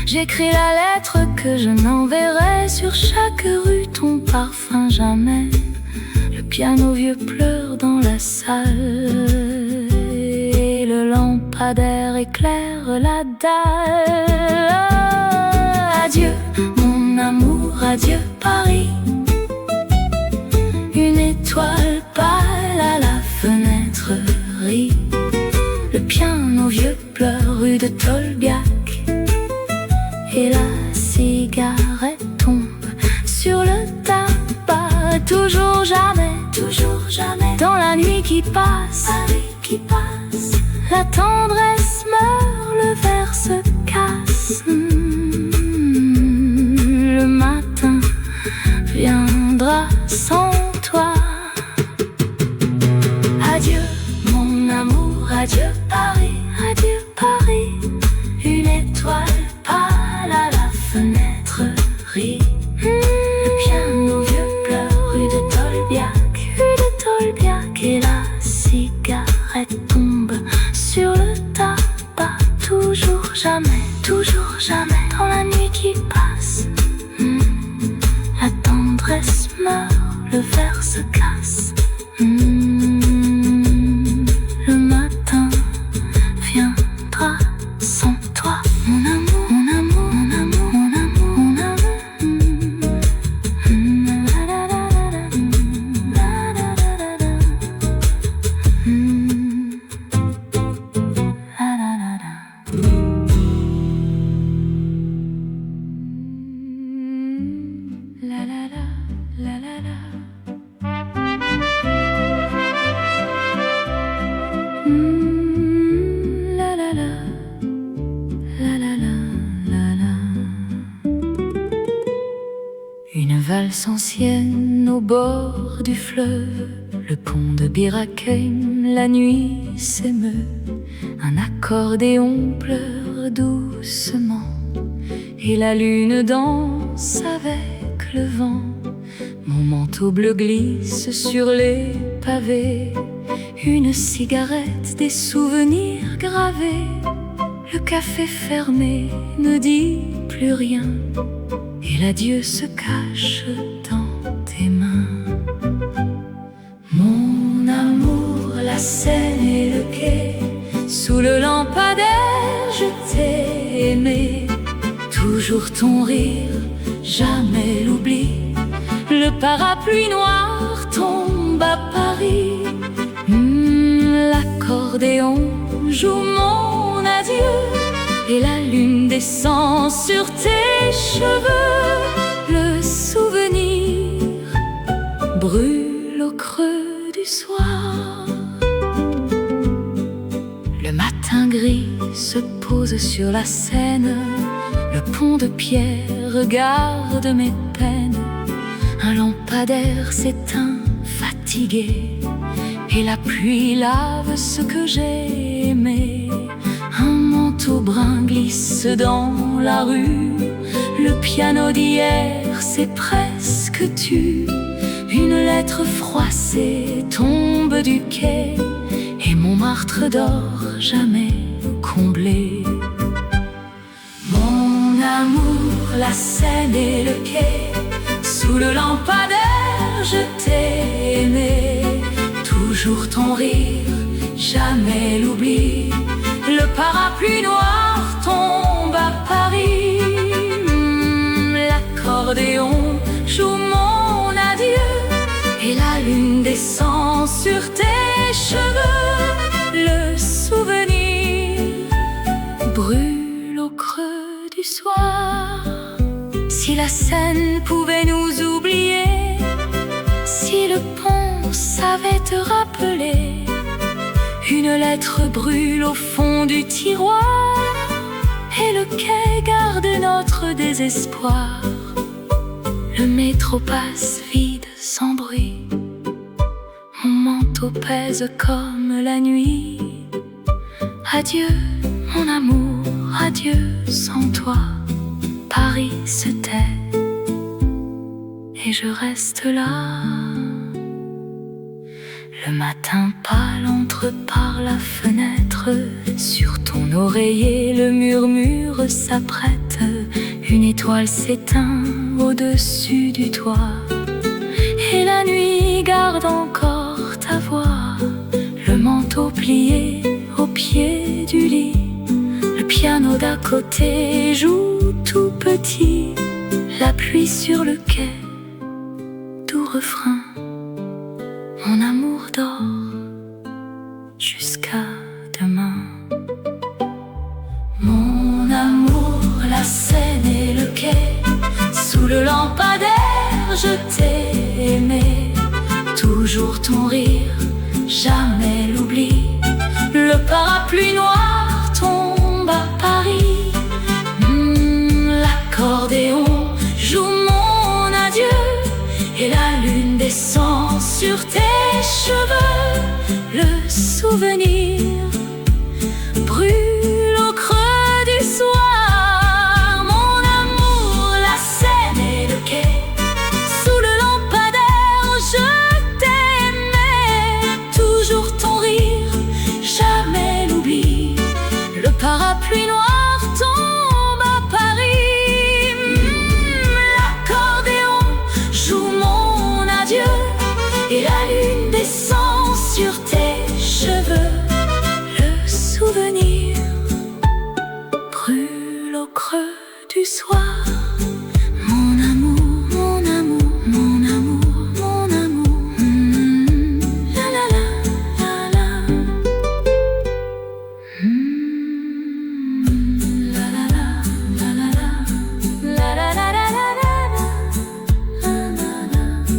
J'écris la lettre que je n'enverrai, sur chaque rue ton parfum jamais. Le piano vieux pleure dans la salle, et le lampadaire éclaire la dalle. Adieu mon amour, adieu Paris. Une étoile pâle à la fenêtre rit. Le piano vieux pleure rue de Tolbiac, et la cigarette tombe sur le tabac. Toujours jamais dans la nuit qui passe, la tendresse meurt, le verre se casse. Le matin viendra sans toi. Adieu mon amour, adieu Paris, adieu Paris. Une étoile pâle à la fenêtre rit. Le piano vieux pleure rue de Tolbiac, et la cigarette tombe sur le tabac. Toujours jamais dans la nuit qui passe, la tendresse meurt, le verre se casse. Le matin viendra sans toi. Mon amour, mon amour, mon amour, mon amour, mon amour. La la la, la la la. La la la, la la la, la la. Une valse ancienne au bord du fleuve, le pont de Bir Hakeim, la nuit s'émeut. Un accordéon pleure doucement, et la lune danse avec le vent. Mon manteau bleu glisse sur les pavés, une cigarette, des souvenirs gravés. Le café fermé ne dit plus rien, et l'adieu se cache dans tes mains. Mon amour, la Seine et le quai, sous le lampadaire je t'ai aimé. Toujours ton rire, jamais l'oubli. Le parapluie noir tombe à Paris. L'accordéon joue mon adieu, et la lune descend sur tes cheveux. Le souvenir brûle au creux du soir. Le matin gris se pose sur la Seine. Le pont de pierre regarde mes peines. Un lampadaire s'éteint fatigué, et la pluie lave ce que j'ai aimé. Un manteau manteau brun glisse dans la rue. Le piano d'hier, c'est presque tu. Une lettre froissée tombe du quai, et Montmartre dort jamais comblé. Mon amour, la Seine et le quai, sous le lampadaire je t'ai aimé. Toujours ton rire, jamais l'oubli. Le parapluie noir tombe à Paris. L'accordéon joue mon adieu, et la lune descend sur tes cheveux. Le souvenir brûle au creux du soir. Si la Seine pouvait nous oublier, si le pont savait te rappeler, une lettre brûle au fond du tiroir, et le quai garde notre désespoir. Le métro passe vide sans bruit, mon manteau pèse comme la nuit. Adieu mon amour, adieu, sans toi Paris se tait, et je reste là. Le matin pâle entre par la fenêtre, sur ton oreiller le murmure s'apprête. Une étoile s'éteint au-dessus du toit, et la nuit garde encore ta voix. Le manteau plié au pied du lit, le piano d'à côté joue tout petit. La pluie sur le quai, doux refrain. Mon amour dort jusqu'à demain. Mon amour, la Seine et le quai, sous le lampadaire je t'ai aimé. Toujours ton rire, jamais l'oubli. Le parapluie noir tombe à Paris. L'accordéon joue mon adieu, et la lune descend sur tes cheveux. Le souvenir brûle au creux du soir. Mon amour, la Seine et le quai, sous le lampadaire je t'aimais. Toujours ton rire, jamais l'oubli. Le parapluie noir tombe à Paris. L'accordéon joue mon adieu, et la lune descend sur tes cheveux. Le souvenir brûle au creux du soir. Mon amour, mon amour, mon amour, mon amour. La la la la la. La la la la la la. La la la la la la. La la la. La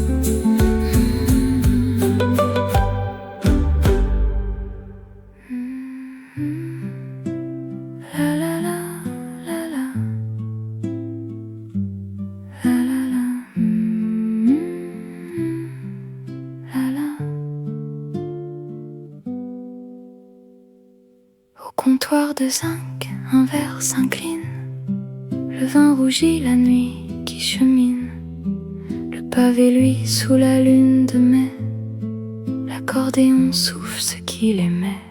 la la la la. La la la. La la. Au comptoir de zinc, un verre s'incline. Le vin rougit la nuit qui chemine. Le pavé luit sous la lune de mai. L'accordéon souffle ce qu'il aimait.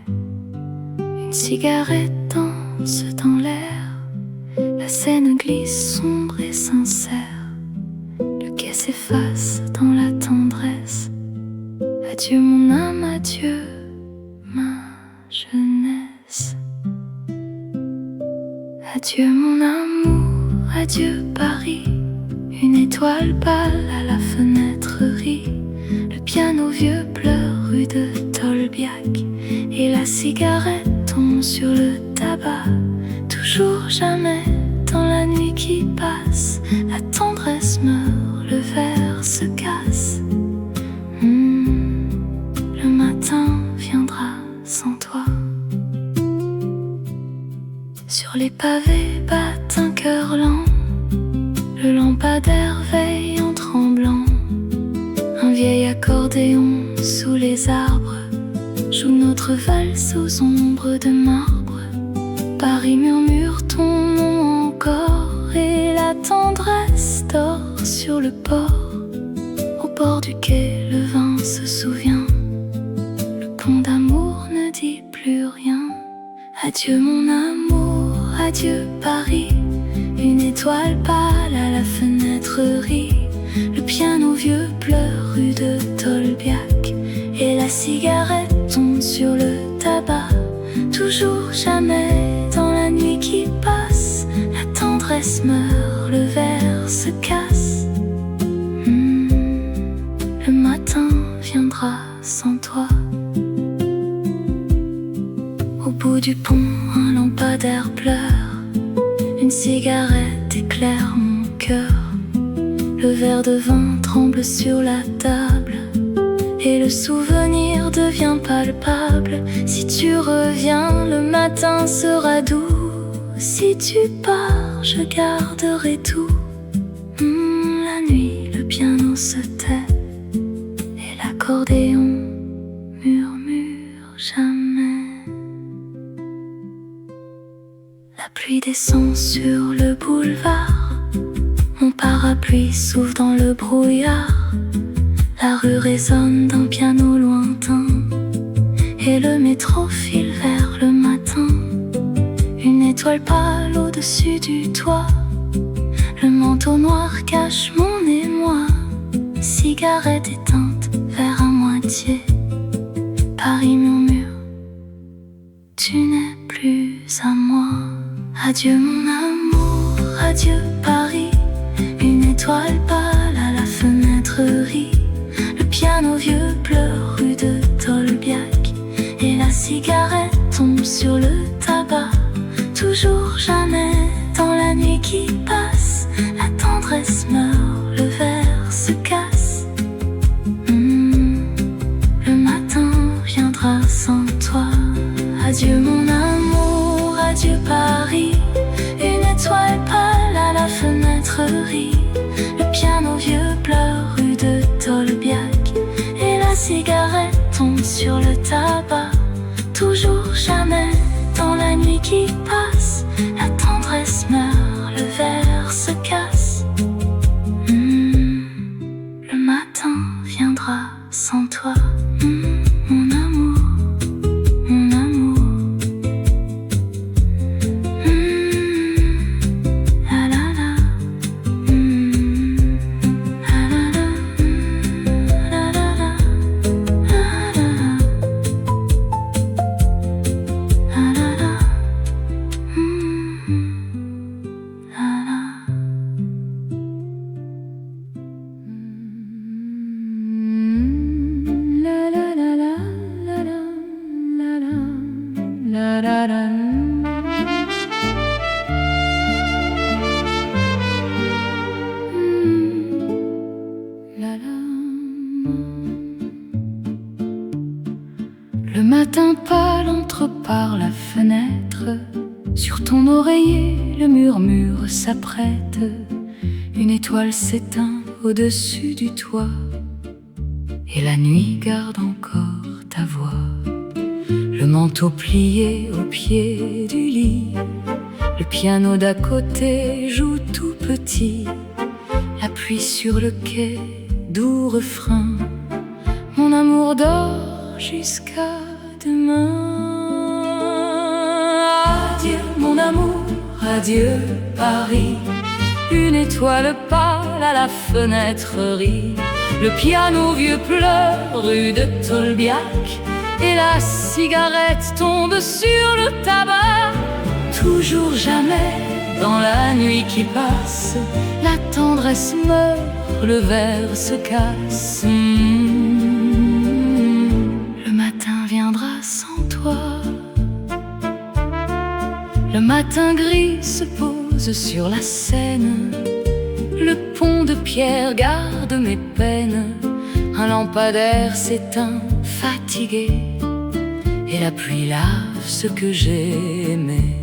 Une cigarette danse dans l'air. La Seine glisse sombre et sincère. Le quai s'efface dans la tendresse. Adieu mon âme, adieu ma jeunesse. Adieu mon amour, adieu Paris. Une étoile pâle à la fenêtre rit. Le piano vieux pleure rue de Tolbiac, et la cigarette tombe sur le tabac. Toujours jamais dans la nuit qui passe, la tendresse meurt, le verre se casse. Le matin viendra sans toi. Sur les pavés bat un cœur lent. Le lampadaire veille en tremblant. Un vieil accordéon sous les arbres joue notre valse aux ombres de marbre. Paris murmure ton nom encore, et la tendresse dort sur le port. Au bord du quai, le vin se souvient, le pont d'amour ne dit plus rien. Adieu mon amour, adieu Paris, une étoile pâle à la fenêtre rit. Le piano vieux pleure rue de Tolbiac, et la cigarette tombe sur le tabac. Toujours jamais dans la nuit qui passe, la tendresse meurt, le verre se casse. Le matin viendra sans toi. Au bout du pont, un lampadaire pleure, une cigarette éclaire mon cœur. Le verre de vin tremble sur la table, et le souvenir devient palpable. Si tu reviens, le matin sera doux. Si tu pars, je garderai tout. La nuit, le piano se tait, et l'accordéon murmure jamais. La pluie descend sur le boulevard, mon parapluie s'ouvre dans le brouillard. La rue résonne d'un piano lointain, et le métro file vers le matin. Une étoile pâle au-dessus du toit, le manteau noir cache mon émoi. Cigarette éteinte, verre à moitié. Paris murmure, tu n'es plus à moi. Adieu mon amour, adieu Paris, une étoile pâle à la fenêtre rit. Le piano vieux pleure rue de Tolbiac, et la cigarette tombe sur le tabac. Toujours jamais dans la nuit qui passe, la tendresse meurt, le verre se casse. Le matin viendra sans toi. Adieu mon amour, adieu Paris, une étoile pâle à la fenêtre rit. Le piano vieux pleure rue de Tolbiac, et la cigarette tombe sur le tabac. Toujours jamais dans la nuit qui passe, la tendresse meurt, le verre se casse. Le matin viendra sans toi. Mon amour, mon amour. La la la. La la la. La la la. La la la. Le matin pâle entre par la fenêtre, sur ton oreiller le murmure s'apprête. Une étoile s'éteint au-dessus du toit, et la nuit garde encore ta voix. Le manteau plié au pied du lit, le piano d'à côté joue tout petit. La pluie sur le quai, doux refrain, mon amour dort jusqu'à demain. Adieu mon amour, adieu Paris, une étoile pâle à la fenêtre rit. Le piano vieux pleure rue de Tolbiac, et la cigarette tombe sur le tabac. Toujours jamais dans la nuit qui passe, la tendresse meurt, le verre se casse. Le matin viendra sans toi. Le matin gris se pose sur la Seine, le pont de pierre garde mes peines. Un lampadaire s'éteint fatigué, et la pluie lave ce que j'ai aimé.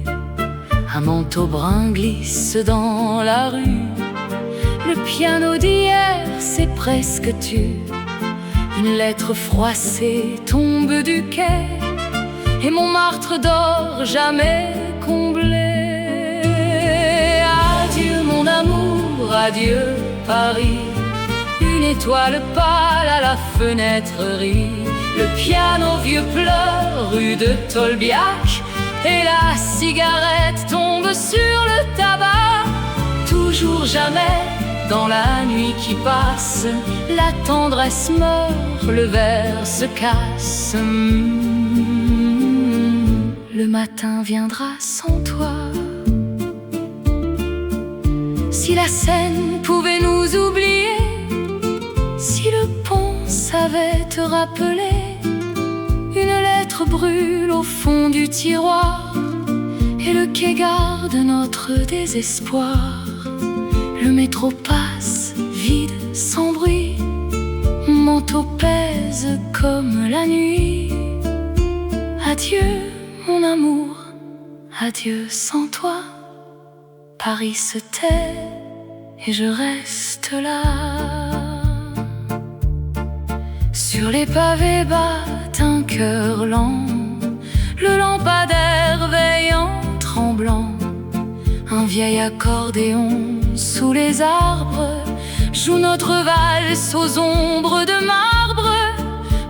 Un manteau brun glisse dans la rue, le piano d'hier c'est presque tu. Une lettre froissée tombe du quai, et Montmartre dort jamais comblé. Adieu mon amour, adieu Paris. Une étoile pâle à la fenêtre rit. Le piano vieux pleure rue de Tolbiac, et la cigarette tombe sur le tabac. Toujours jamais, dans la nuit qui passe, la tendresse meurt, le verre se casse. Le matin viendra sans toi. Si la Seine pouvait nous oublier, si le pont savait te rappeler, une lettre brûle au fond du tiroir, et le quai garde notre désespoir. Le métro passe, vide, sans bruit, mon manteau pèse comme la nuit. Adieu mon amour, adieu sans toi. Paris se tait et je reste là. Sur les pavés battent un cœur lent, le lampadaire veille en tremblant. Un vieil accordéon sous les arbres joue notre valse aux ombres de marbre.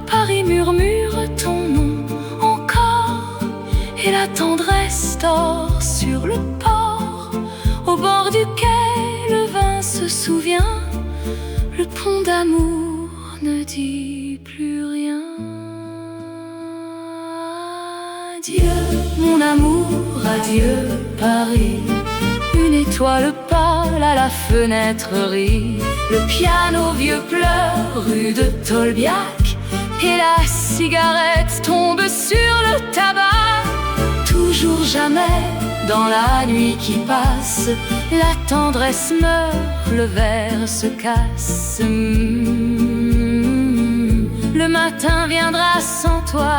Paris murmure ton nom encore, et la tendresse dort sur le port. Au bord du quai, le vin se souvient, le pont d'amour ne dit plus rien. Adieu mon amour, adieu Paris. Une étoile pâle à la fenêtre rit. Le piano vieux pleure rue de Tolbiac, et la cigarette tombe sur le tabac. Toujours jamais, dans la nuit qui passe, la tendresse meurt, le verre se casse. Le matin viendra sans toi.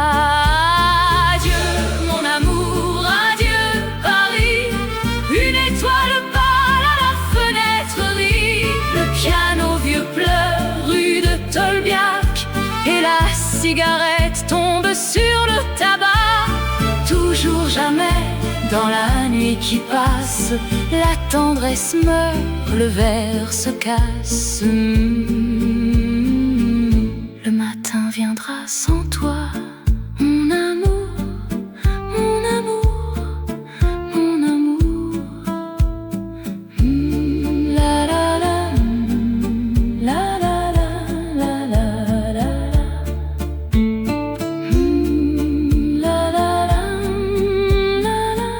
Adieu mon amour, adieu Paris. Une étoile pâle à la fenêtre rit. Le piano vieux pleure rue de Tolbiac, et la cigarette tombe sur le tabac. Toujours jamais, dans la nuit qui passe, la tendresse meurt, le verre se casse. Le matin viendra sans toi, mon amour, mon amour, mon amour. La la la, la la la, la la la. La la la, la la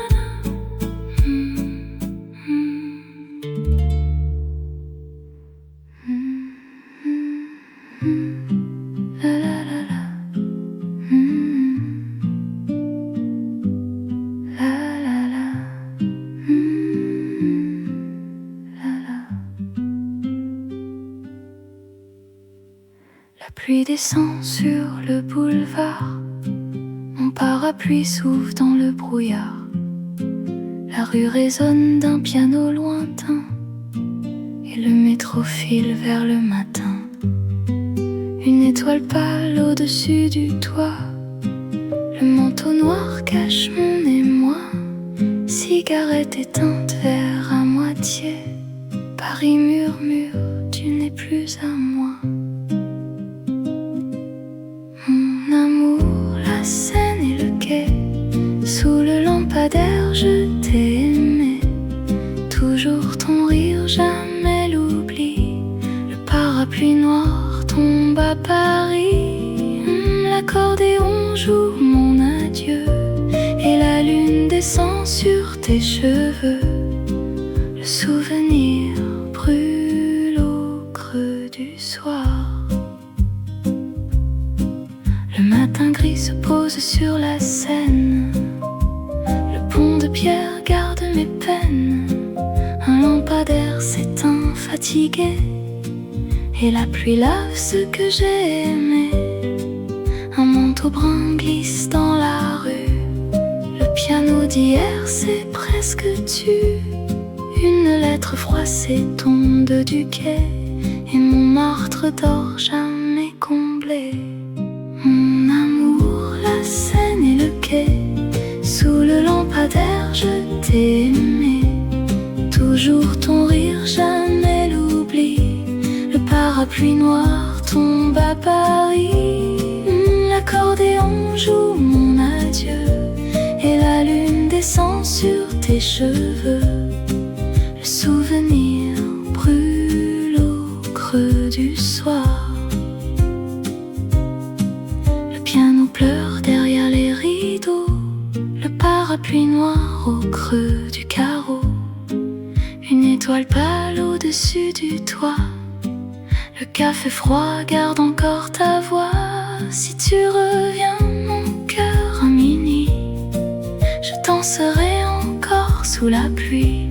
La pluie descend sur le boulevard, mon parapluie s'ouvre dans le brouillard. La rue résonne d'un piano lointain, et le métro file vers le matin. Une étoile pâle au-dessus du toit, le manteau noir cache mon émoi. Cigarette éteinte, verre à moitié, Paris murmure, tu n'es plus à moi. Mon amour, la Seine et le quai, sous le lampadaire je t'ai aimé. Toujours ton rire, jamais l'oubli. Le parapluie noir tombe à Paris. L'accordéon joue mon adieu, et la lune descend sur tes cheveux. Le souvenir brûle au creux du soir. Le matin gris se pose sur la Seine, le pont de pierre garde mes peines. Un lampadaire s'éteint fatigué, et la pluie lave ce que j'ai aimé. Un manteau brun glisse dans la rue, le piano d'hier c'est presque tu. Une lettre froissée tombe du quai, et mon martre dort jamais comblé. Mon amour, la Seine et le quai, sous le lampadaire lampadaire, je t'ai aimé. Toujours ton rire, jamais l'oubli. Le parapluie noir tombe à Paris. L'accordéon joue mon adieu et la lune descend sur tes cheveux. Le souvenir brûle au creux du soir. Le piano pleure derrière les rideaux. Le parapluie noir au creux du carreau. Une étoile pâle au-dessus du toit. Le café froid garde encore ta voix. Si tu reviens, mon cœur à minuit, je danserai encore sous la pluie.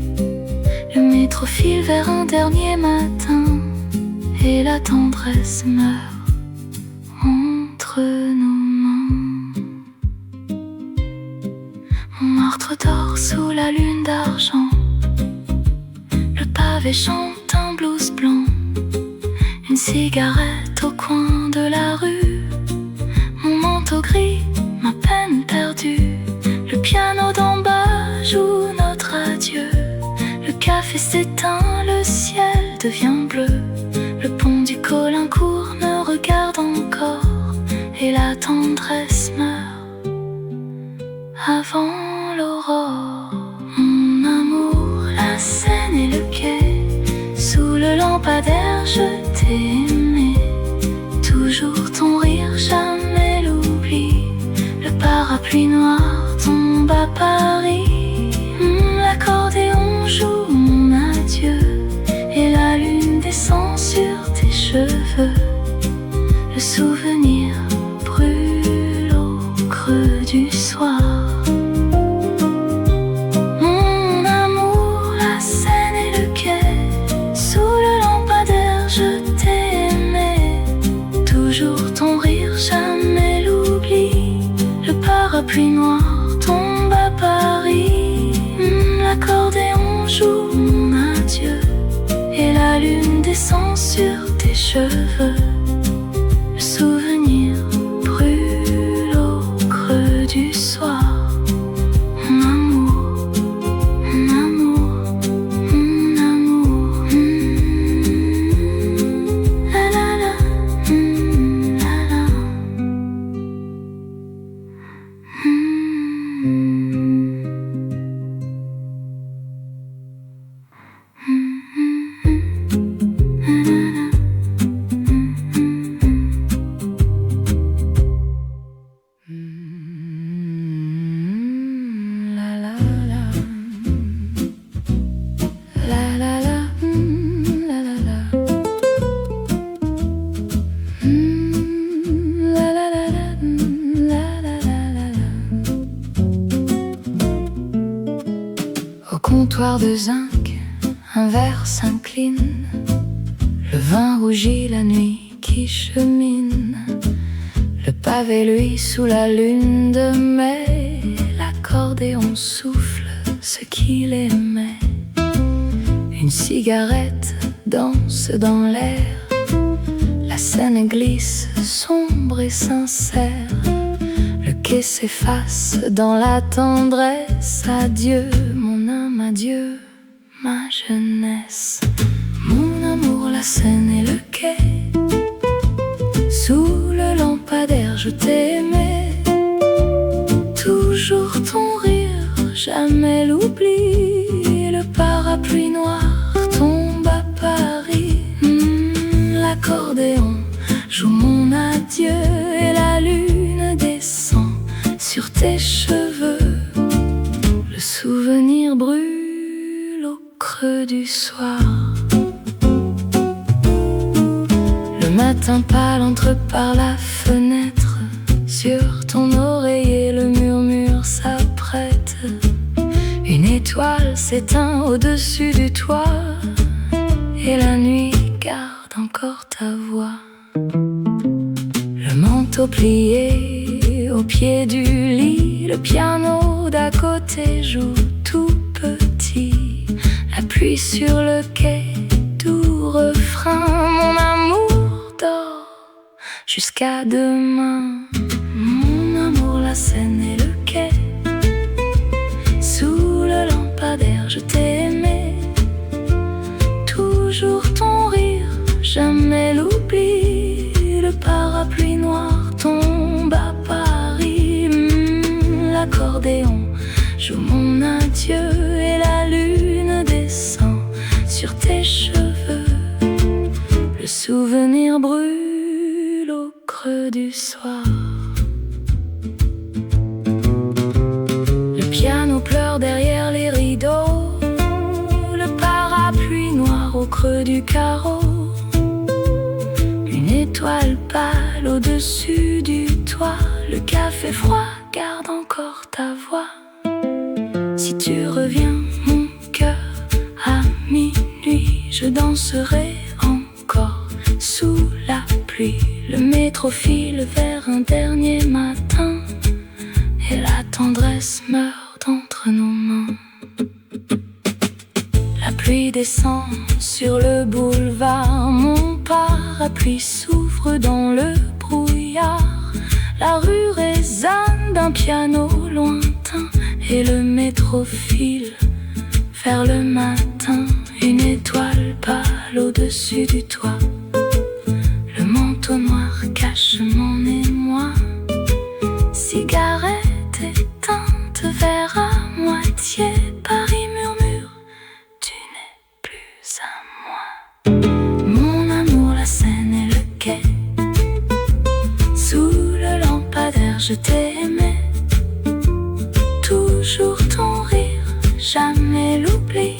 Le métro file vers un dernier matin et la tendresse meurt entre nos mains. Montmartre dort sous la lune d'argent. Le pavé chante un blues blanc. Une cigarette au coin de la rue. Mon manteau gris, ma peine perdue. Le piano d'en bas joue notre adieu. Le café s'éteint, le ciel devient bleu. Le pont du Caulaincourt me regarde encore et la tendresse meurt avant l'aurore. Mon amour, la Seine et le quai. Sous le lampadaire, je t'ai aimé. Toujours ton rire, jamais l'oubli. Le parapluie noir tombe à Paris. L'accordéon joue mon adieu et la lune descend sur tes cheveux. Le souvenir brûle au creux du soir. Mon amour, la Seine et le quai. Sous le lampadaire, je t'ai aimé. Toujours ton rire, jamais l'oubli. Le parapluie noir tombe à Paris. L'accordéon joue mon adieu et la lune descend sur tes cheveux. Le souvenir brûle au creux du soir. Mon amour, mon amour, mon amour. La la la, la la. Au comptoir de zinc, un verre s'incline. Le vin rougit la nuit qui chemine. Le pavé luit sous la lune de mai. L'accordéon souffle ce qu'il aimait. Une cigarette danse dans l'air. La scène glisse sombre et sincère. Le quai s'efface dans la tendresse. Adieu mon âme, adieu ma jeunesse. Mon amour, la Seine et le quai. Sous le lampadaire, je t'ai aimé. Toujours ton rire, jamais l'oubli. Le parapluie noir tombe à Paris. L'accordéon joue mon adieu et la lune descend sur tes cheveux. Le souvenir brûle au creux du soir. Le matin pâle entre par la fenêtre. Sur ton oreiller le murmure s'apprête. Une étoile s'éteint au-dessus du toit et la nuit garde encore ta voix. Le manteau plié au pied du lit. Le piano d'à côté joue tout petit. La pluie sur le quai, doux refrain. Mon amour dort jusqu'à demain. Mon amour, la Seine et le quai. jamais l'oubli. Le parapluie noir tombe à Paris. L'accordéon joue mon adieu et la lune descend sur tes cheveux. Le souvenir brûle au creux du soir. Le piano pleure derrière les rideaux. Le parapluie noir au creux du carreau. Une étoile pâle au-dessus du toit. Le café froid garde encore ta voix. Si tu reviens, mon cœur, à minuit, je danserai encore sous la pluie. Le métro file vers un dernier matin et la tendresse meurt d'entre nos mains. La pluie descend sur le boulevard, mon parapluie s'ouvre dans le brouillard. La rue résonne d'un piano lointain et le métro file vers le matin. Une étoile pâle au-dessus du toit. Le manteau noir cache mon émoi. Cigarette éteinte, verre à moitié. Paris murmure, tu n'es plus à moi. Mon amour, la Seine et le quai. Sous le lampadaire, je t'ai aimé. Toujours ton rire, jamais l'oubli.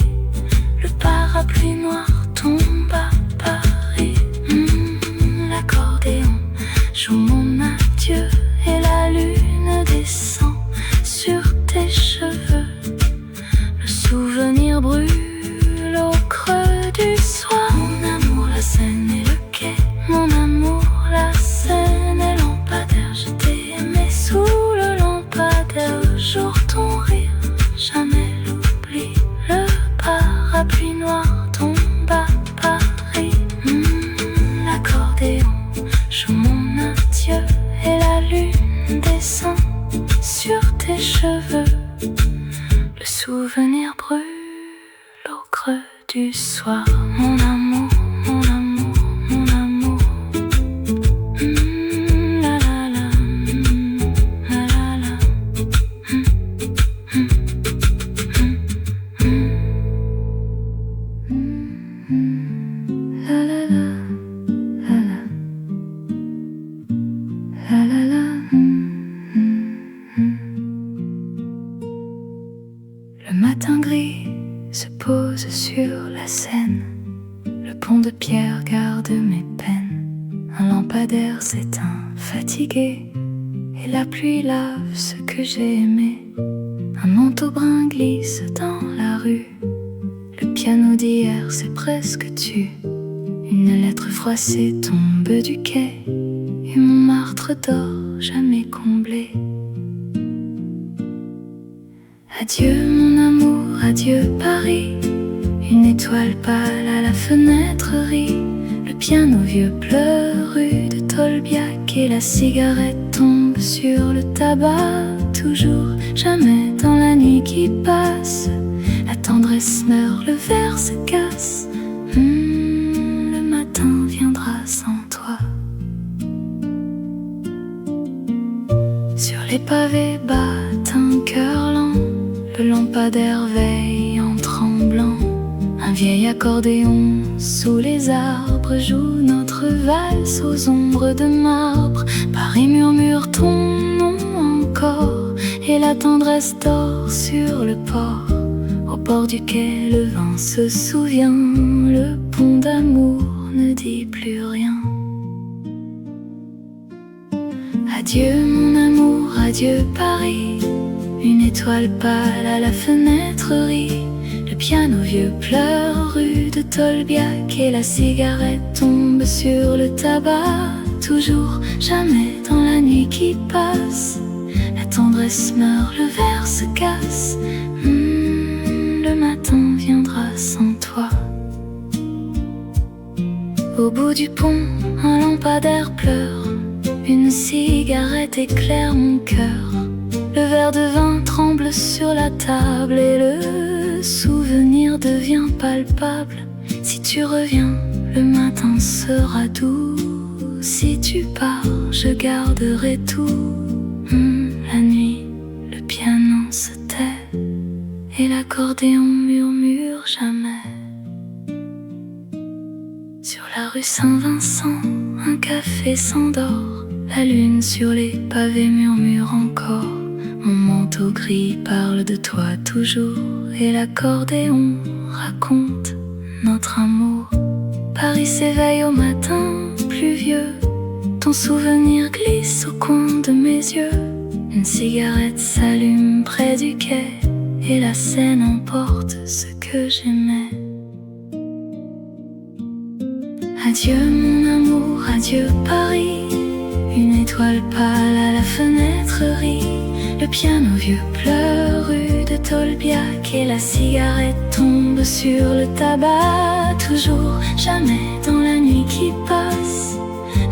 Le parapluie noir tombe à Paris. L'accordéon joue mon adieu et la lune descend sur tes cheveux. Le souvenir brûle au creux du soir. Mon amour, la Seine et le quai. Mon amour, la Seine et lampadaire, je t'ai aimé. Sous le lampadaire, le jour ton rire, jamais l'oubli. Le parapluie noir tombe à Paris. L'accordéon joue mon adieu et la lune descend sur tes cheveux. Le souvenir brûle au creux du soir. Mon amour, mon amour, mon amour. La la la, la la la. La la la, la la, la la la. Le matin gris se pose sur la Seine. Le pont de pierre garde mes peines. Un lampadaire s'éteint, fatigué, et la pluie lave ce que j'ai aimé. Un manteau brun glisse dans la rue. Le piano d'hier s'est presque tu. Une lettre froissée tombe du quai et mon martre dort jamais comblé. Adieu mon amour, adieu Paris. Une étoile pâle à la fenêtre rit. Le piano vieux pleure rue de Tolbiac et la cigarette tombe sur le tabac. Toujours, jamais dans la nuit qui passe. La tendresse meurt, le verre se casse. Le matin viendra sans toi. Sur les pavés battent un cœur lent. Le lampadaire veille en tremblant. Un vieil accordéon sous les arbres joue notre valse aux ombres de marbre. Paris murmure ton nom encore et la tendresse dort sur le port. Au bord du quai, le vent se souvient. Le pont d'amour ne dit plus rien. Adieu mon amour, adieu Paris. Une étoile pâle à la fenêtre rit. Le piano vieux pleure rue de Tolbiac et la cigarette tombe sur le tabac. Toujours, jamais dans la nuit qui passe. La tendresse meurt, le verre se casse. Le matin viendra sans toi. Au bout du pont, un lampadaire pleure. Une cigarette éclaire mon cœur. Le verre de vin tremble sur la table et le souvenir devient palpable. Si tu reviens, Le matin sera doux. Si tu pars, je garderai tout. La nuit, le piano se tait et l'accordéon murmure jamais. Sur la rue Saint-Vincent, un café s'endort. La lune sur les pavés murmure encore. Mon manteau gris parle de toi toujours, et l'accordéon raconte notre amour. Paris s'éveille au matin pluvieux. Ton souvenir glisse au coin de mes yeux. Une cigarette s'allume près du quai, et la Seine emporte ce que j'aimais. Adieu mon amour, adieu Paris. Une étoile pâle à la fenêtre rit. Le piano vieux pleure rue de Tolbiac, et la cigarette tombe sur le tabac. Toujours, jamais dans la nuit qui passe,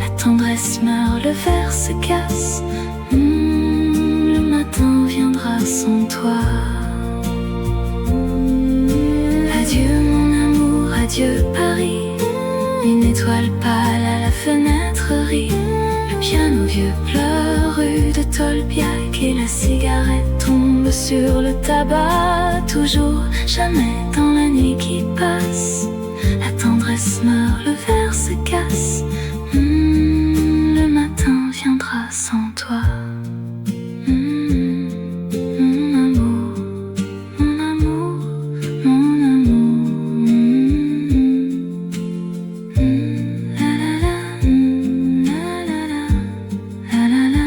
la tendresse meurt, le verre se casse. Le matin viendra sans toi. Adieu mon amour, adieu Paris. Une étoile pâle à la fenêtre rit. Le piano vieux pleure rue de Tolbiac, et la cigarette tombe sur le tabac. Toujours, jamais dans la nuit qui passe, la tendresse meurt, le verre se casse. Le matin viendra sans toi. Mon amour, mon amour, mon amour. La la la, la la la, la la la, la la la,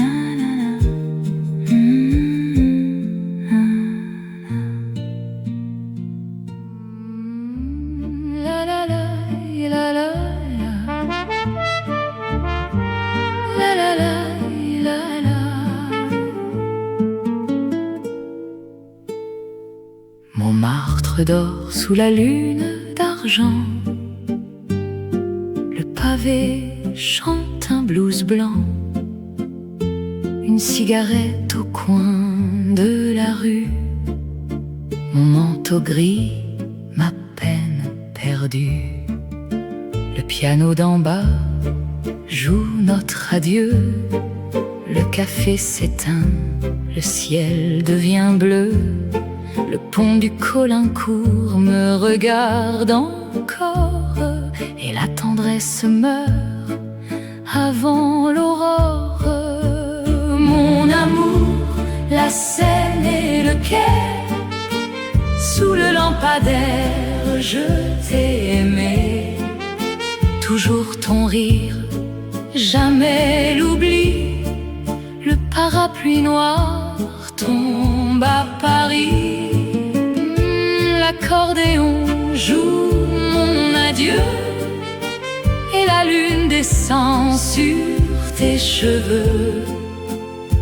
la la la. La la la, la la. Montmartre dort sous la lune d'argent. Le pavé chante un blues blanc. Une cigarette au coin de la rue. Mon manteau gris, ma peine perdue. Le piano d'en bas joue notre adieu. Le café s'éteint, le ciel devient bleu. Le pont du Caulaincourt me regarde encore, et la tendresse meurt avant l'aurore. Mon amour, la Seine et le quai, sous le lampadaire je t'ai aimé. Toujours ton rire, jamais l'oubli. Le parapluie noir tombe à Paris. L'accordéon joue mon adieu, et la lune descend sur tes cheveux.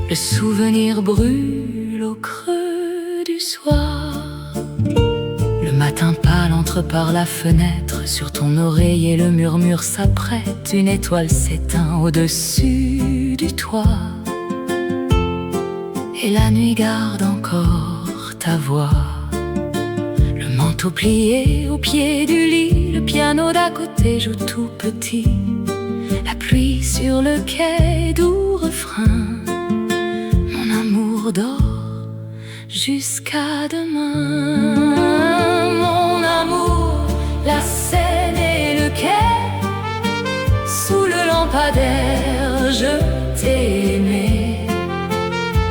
Le souvenir brûle au creux du soir. Le matin pâle entre par la fenêtre. Sur ton oreiller le murmure s'apprête. Une étoile s'éteint au-dessus du toit, et la nuit garde encore ta voix. Le manteau plié au pied du lit. Le piano d'à côté joue tout petit. La pluie sur le quai, doux refrain. Mon amour dort jusqu'à demain. Mon amour, la Seine et le quai, sous le lampadaire je t'ai aimé.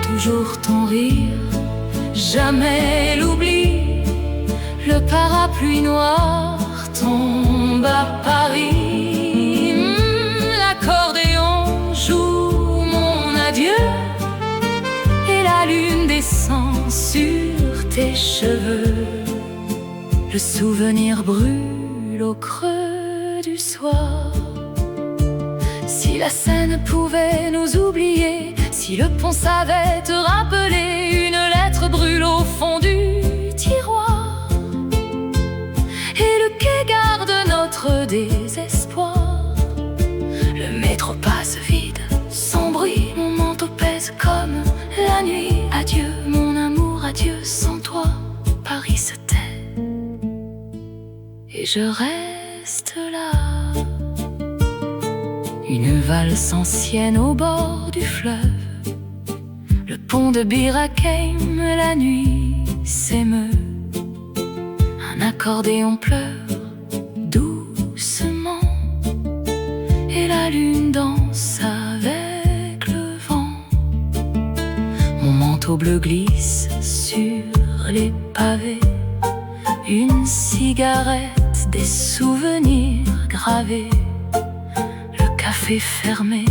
Toujours ton rire, jamais l'oubli. Le parapluie noir tombe à Paris. L'accordéon joue mon adieu, et la lune descend sur tes cheveux. Le souvenir brûle au creux du soir. Si la Seine pouvait nous oublier, si le pont savait te rappeler, une lettre brûle au fond du tiroir, et le quai garde notre désespoir. Le métro passe vide, sans bruit, mon manteau pèse comme la nuit. Adieu mon amour, adieu, sans toi Paris se tait, et je reste reste là. Une valse ancienne au bord du fleuve, le pont de Bir Hakeim, la nuit s'émeut. Un accordéon pleure doucement, et la lune danse avec le vent. Mon manteau bleu glisse sur les pavés, une cigarette, des souvenirs gravés. Le café fermé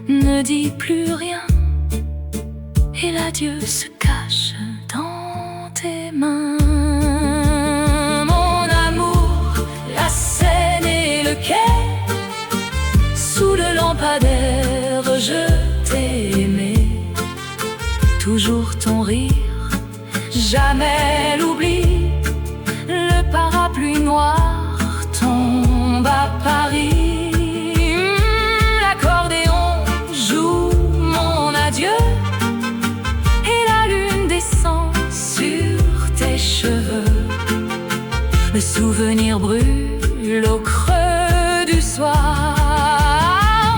ne dit plus rien, et l'adieu se cache dans tes mains. Mon amour, la Seine et le quai, sous le lampadaire je t'ai aimé. Toujours ton rire, jamais l'oubli. Le parapluie noir tombe à Paris. L'accordéon joue mon adieu, et la lune descend sur tes cheveux. Le souvenir brûle au creux du soir.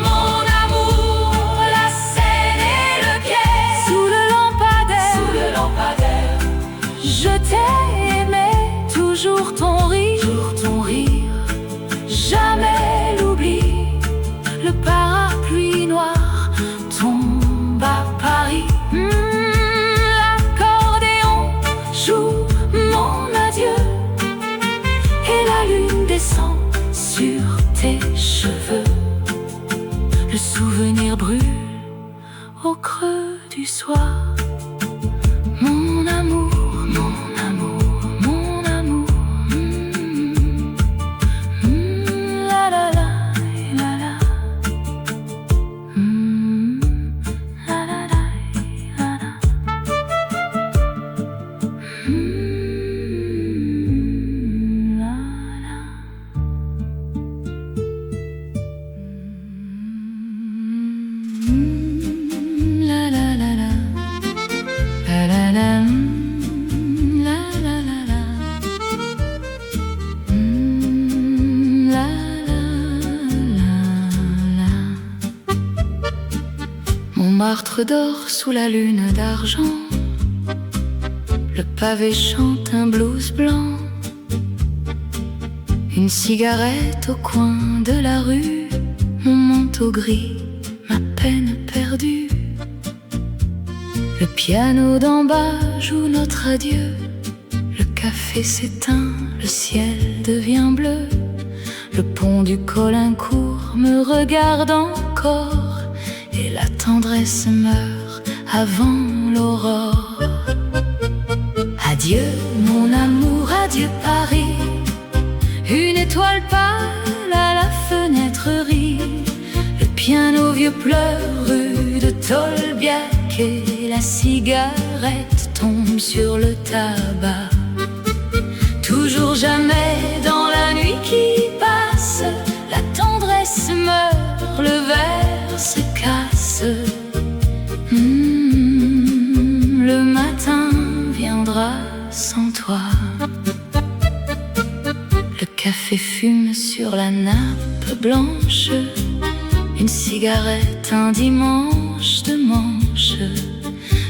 Mon amour, la Seine et le quai, sous le lampadaire, je t'ai aimé. Toujours ton rire, jamais l'oubli. Le parapluie noir tombe à Paris. L'accordéon joue mon adieu, et la lune descend sur tes cheveux. Le souvenir brûle au creux du soir. Mon amour, mon amour, mon amour. La la la, la la. La la la, la la. La la. La la la la. La la la. La la la la. La la la. Montmartre dort sous la lune d'argent. Le pavé chante un blues blanc. Une cigarette au coin de la rue, mon manteau gris, ma peine perdue. Le piano d'en bas joue notre adieu. Le café s'éteint, le ciel devient bleu. Le pont du Caulaincourt me regarde encore, et la tendresse meurt avant l'aurore. Adieu mon amour, adieu Paris. Une étoile pâle à la fenêtre rit. Le piano vieux pleure rue de Tolbiac, et la cigarette tombe sur le tabac. Toujours jamais dans la nuit qui passe, la tendresse meurt, le verre se casse. Le matin viendra sans toi. Le café fume sur la nappe blanche. Une cigarette, un dimanche de manche.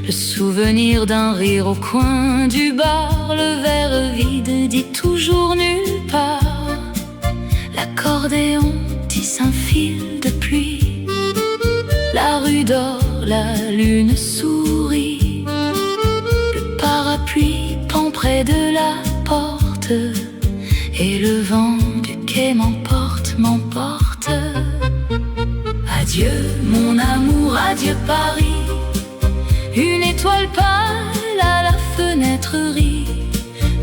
Le souvenir d'un rire au coin du bar. Le verre vide dit toujours nulle part. L'accordéon tisse un fil de pluie. La rue dort, la lune sourit. Le parapluie pend près de la porte, et le vent du quai m'emporte, m'emporte. Adieu mon amour, adieu Paris. Une étoile pâle à la fenêtre rit.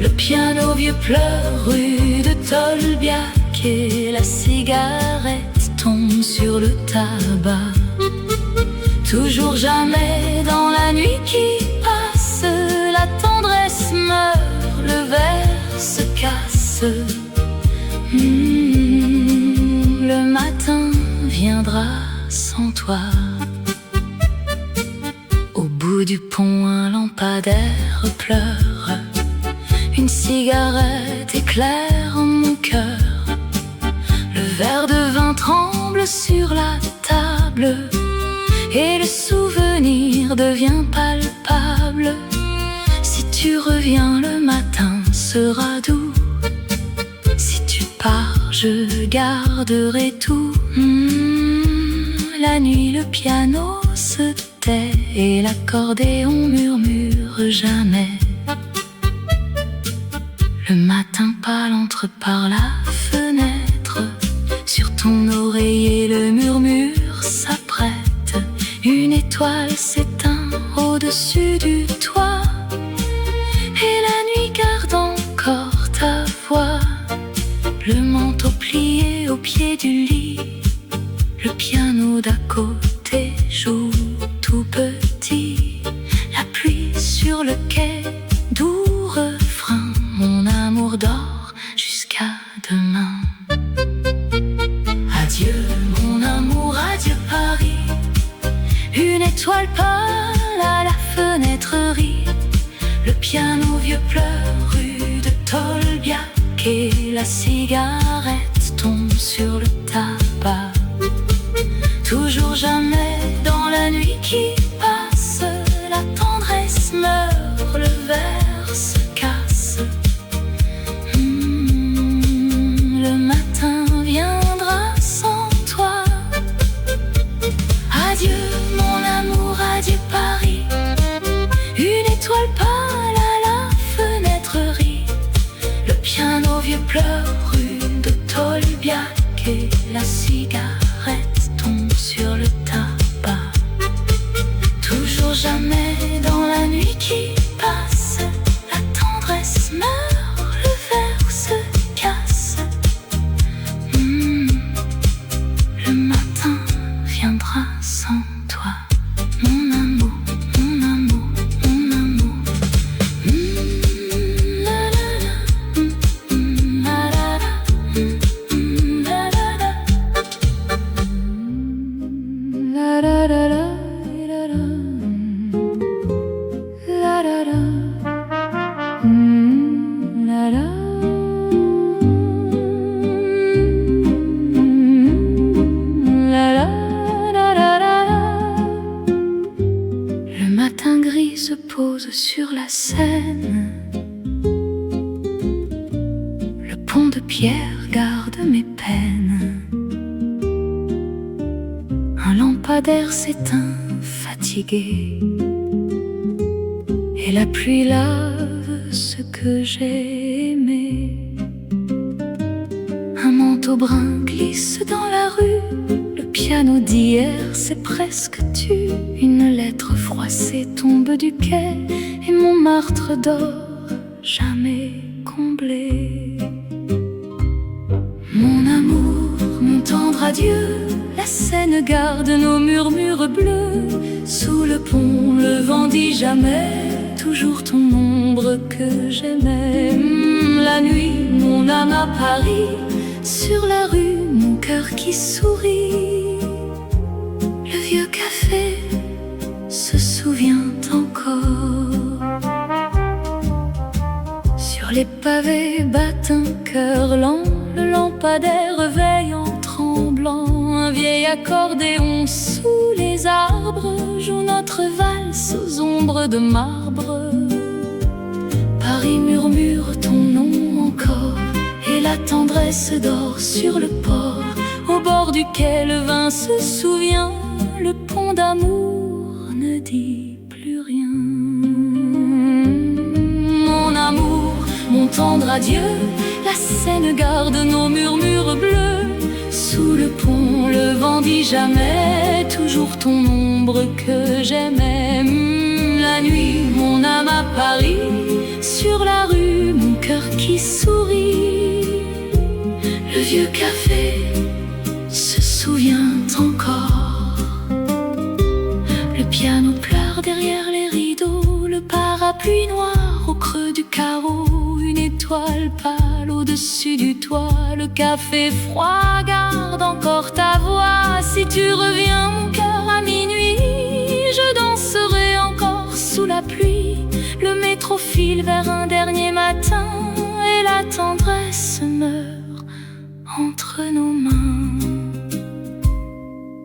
Le piano vieux pleure rue de Tolbiac, et la cigarette tombe sur le tabac. Toujours jamais dans la nuit qui passe, la tendresse meurt, le verre se casse. Le matin viendra sans toi. Au bout du pont, un lampadaire pleure. Une cigarette éclaire mon cœur. verre de vin tremble sur la table et le souvenir devient palpable. Si tu reviens, le matin sera doux. Si tu pars, je garderai tout. La nuit, le piano se tait et l'accordéon murmure jamais. Le matin pâle entre par la fenêtre. Sur ton oreiller, le murmure s'apprête. Une étoile s'éteint au-dessus du toit et la nuit garde encore ta voix. Le manteau plié au pied du lit, le piano d'à côté joue tout petit. La pluie sur le quai, doux refrain. Mon amour dort jusqu'à demain. Adieu mon amour, adieu Paris. Une étoile pâle à la fenêtre rit. Le piano vieux pleure rue de Tolbiac et la cigarette tombe sur le tabac. Toujours jamais dans la nuit qui passe, la tendresse meurt, le verre se casse. Le matin viendra sans toi. Adieu mon amour, adieu Paris. Une étoile pâle à la fenêtre rit. Le piano vieux pleure rue de Tolbiac et la cigarette tombe sur le tabac. Toujours jamais dans la nuit qui passe, la tendresse meurt, le verre se casse. Le matin viendra sans toi, mon amour, mon amour, mon amour. La la la, la la la, la la la, la la la la. Le matin gris se pose sur la Seine. Le pont de pierre garde mes peines. Un lampadaire s'éteint fatigué et la pluie lave ce que j'ai aimé. Un manteau brun glisse dans la rue. Le piano d'hier s'est presque tu. Une lettre froissée tombe du quai et Montmartre dort jamais comblé. Mon amour, mon tendre adieu. La Seine garde nos murmures bleus. Sous le pont, le vent dit jamais. Toujours ton ombre que j'aimais. La nuit, mon âme à Paris. Sur la rue, mon cœur qui sourit. Le vieux café se souvient encore. Sur les pavés battent un cœur lent. Le lampadaire veille en tremblant. Un vieil accordéon sous les arbres joue notre valse aux ombres de marbre. Paris murmure ton nom encore et la tendresse dort sur le port. Au bord duquel le vin se souvient, le pont d'amour ne dit plus rien. Mon amour, mon tendre adieu, la Seine garde nos murmures bleus. Sous le pont, le vent dit jamais, toujours ton ombre que j'aimais. La nuit, mon âme à Paris, sur la rue, mon cœur qui sourit. Le vieux café se souvient encore. Le piano pleure derrière les rideaux. Le parapluie noir au creux du carreau. Une étoile pâle au-dessus du toit. Le café froid garde encore ta voix. Si tu reviens mon cœur à minuit, je danserai encore sous la pluie. Le métro file vers un dernier matin et la tendresse meurt entre nos mains.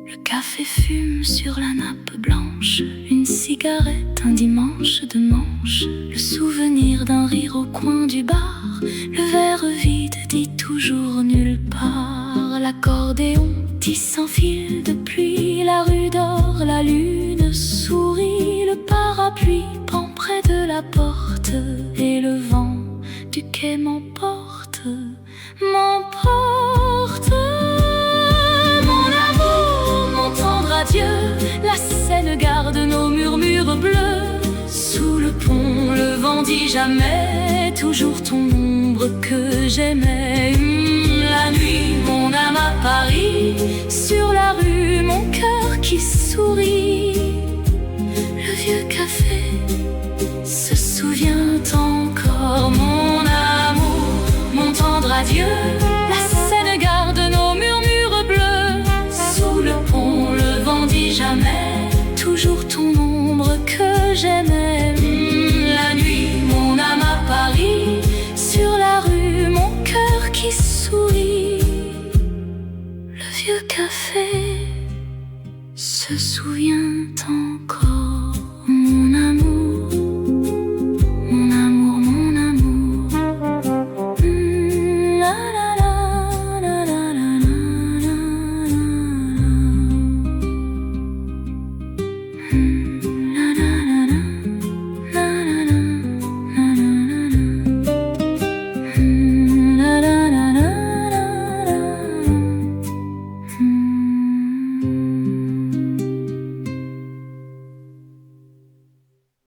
Le café fume sur la nappe blanche, une cigarette, un dimanche de manche, le souvenir d'un rire au coin du bar, le verre vide dit toujours nulle part, l'accordéon tisse un fil de pluie, la rue dort, la lune sourit, le parapluie pend près de la porte, et le vent du quai m'emporte, m'emporte. Mon amour, mon tendre adieu, la Seine garde nos murmures bleus. Sous le pont, le vent dit jamais, toujours ton ombre que j'aimais. La nuit, mon âme à Paris, sur la rue, mon cœur qui sourit. Le vieux café se souvient encore, mon amour, mon tendre adieu. La Seine garde nos murmures bleus. Sous le pont, le vent dit jamais, toujours ton ombre que j'aimais. La nuit, mon âme à Paris, sur la rue, mon cœur qui sourit. Le vieux café se souvient encore.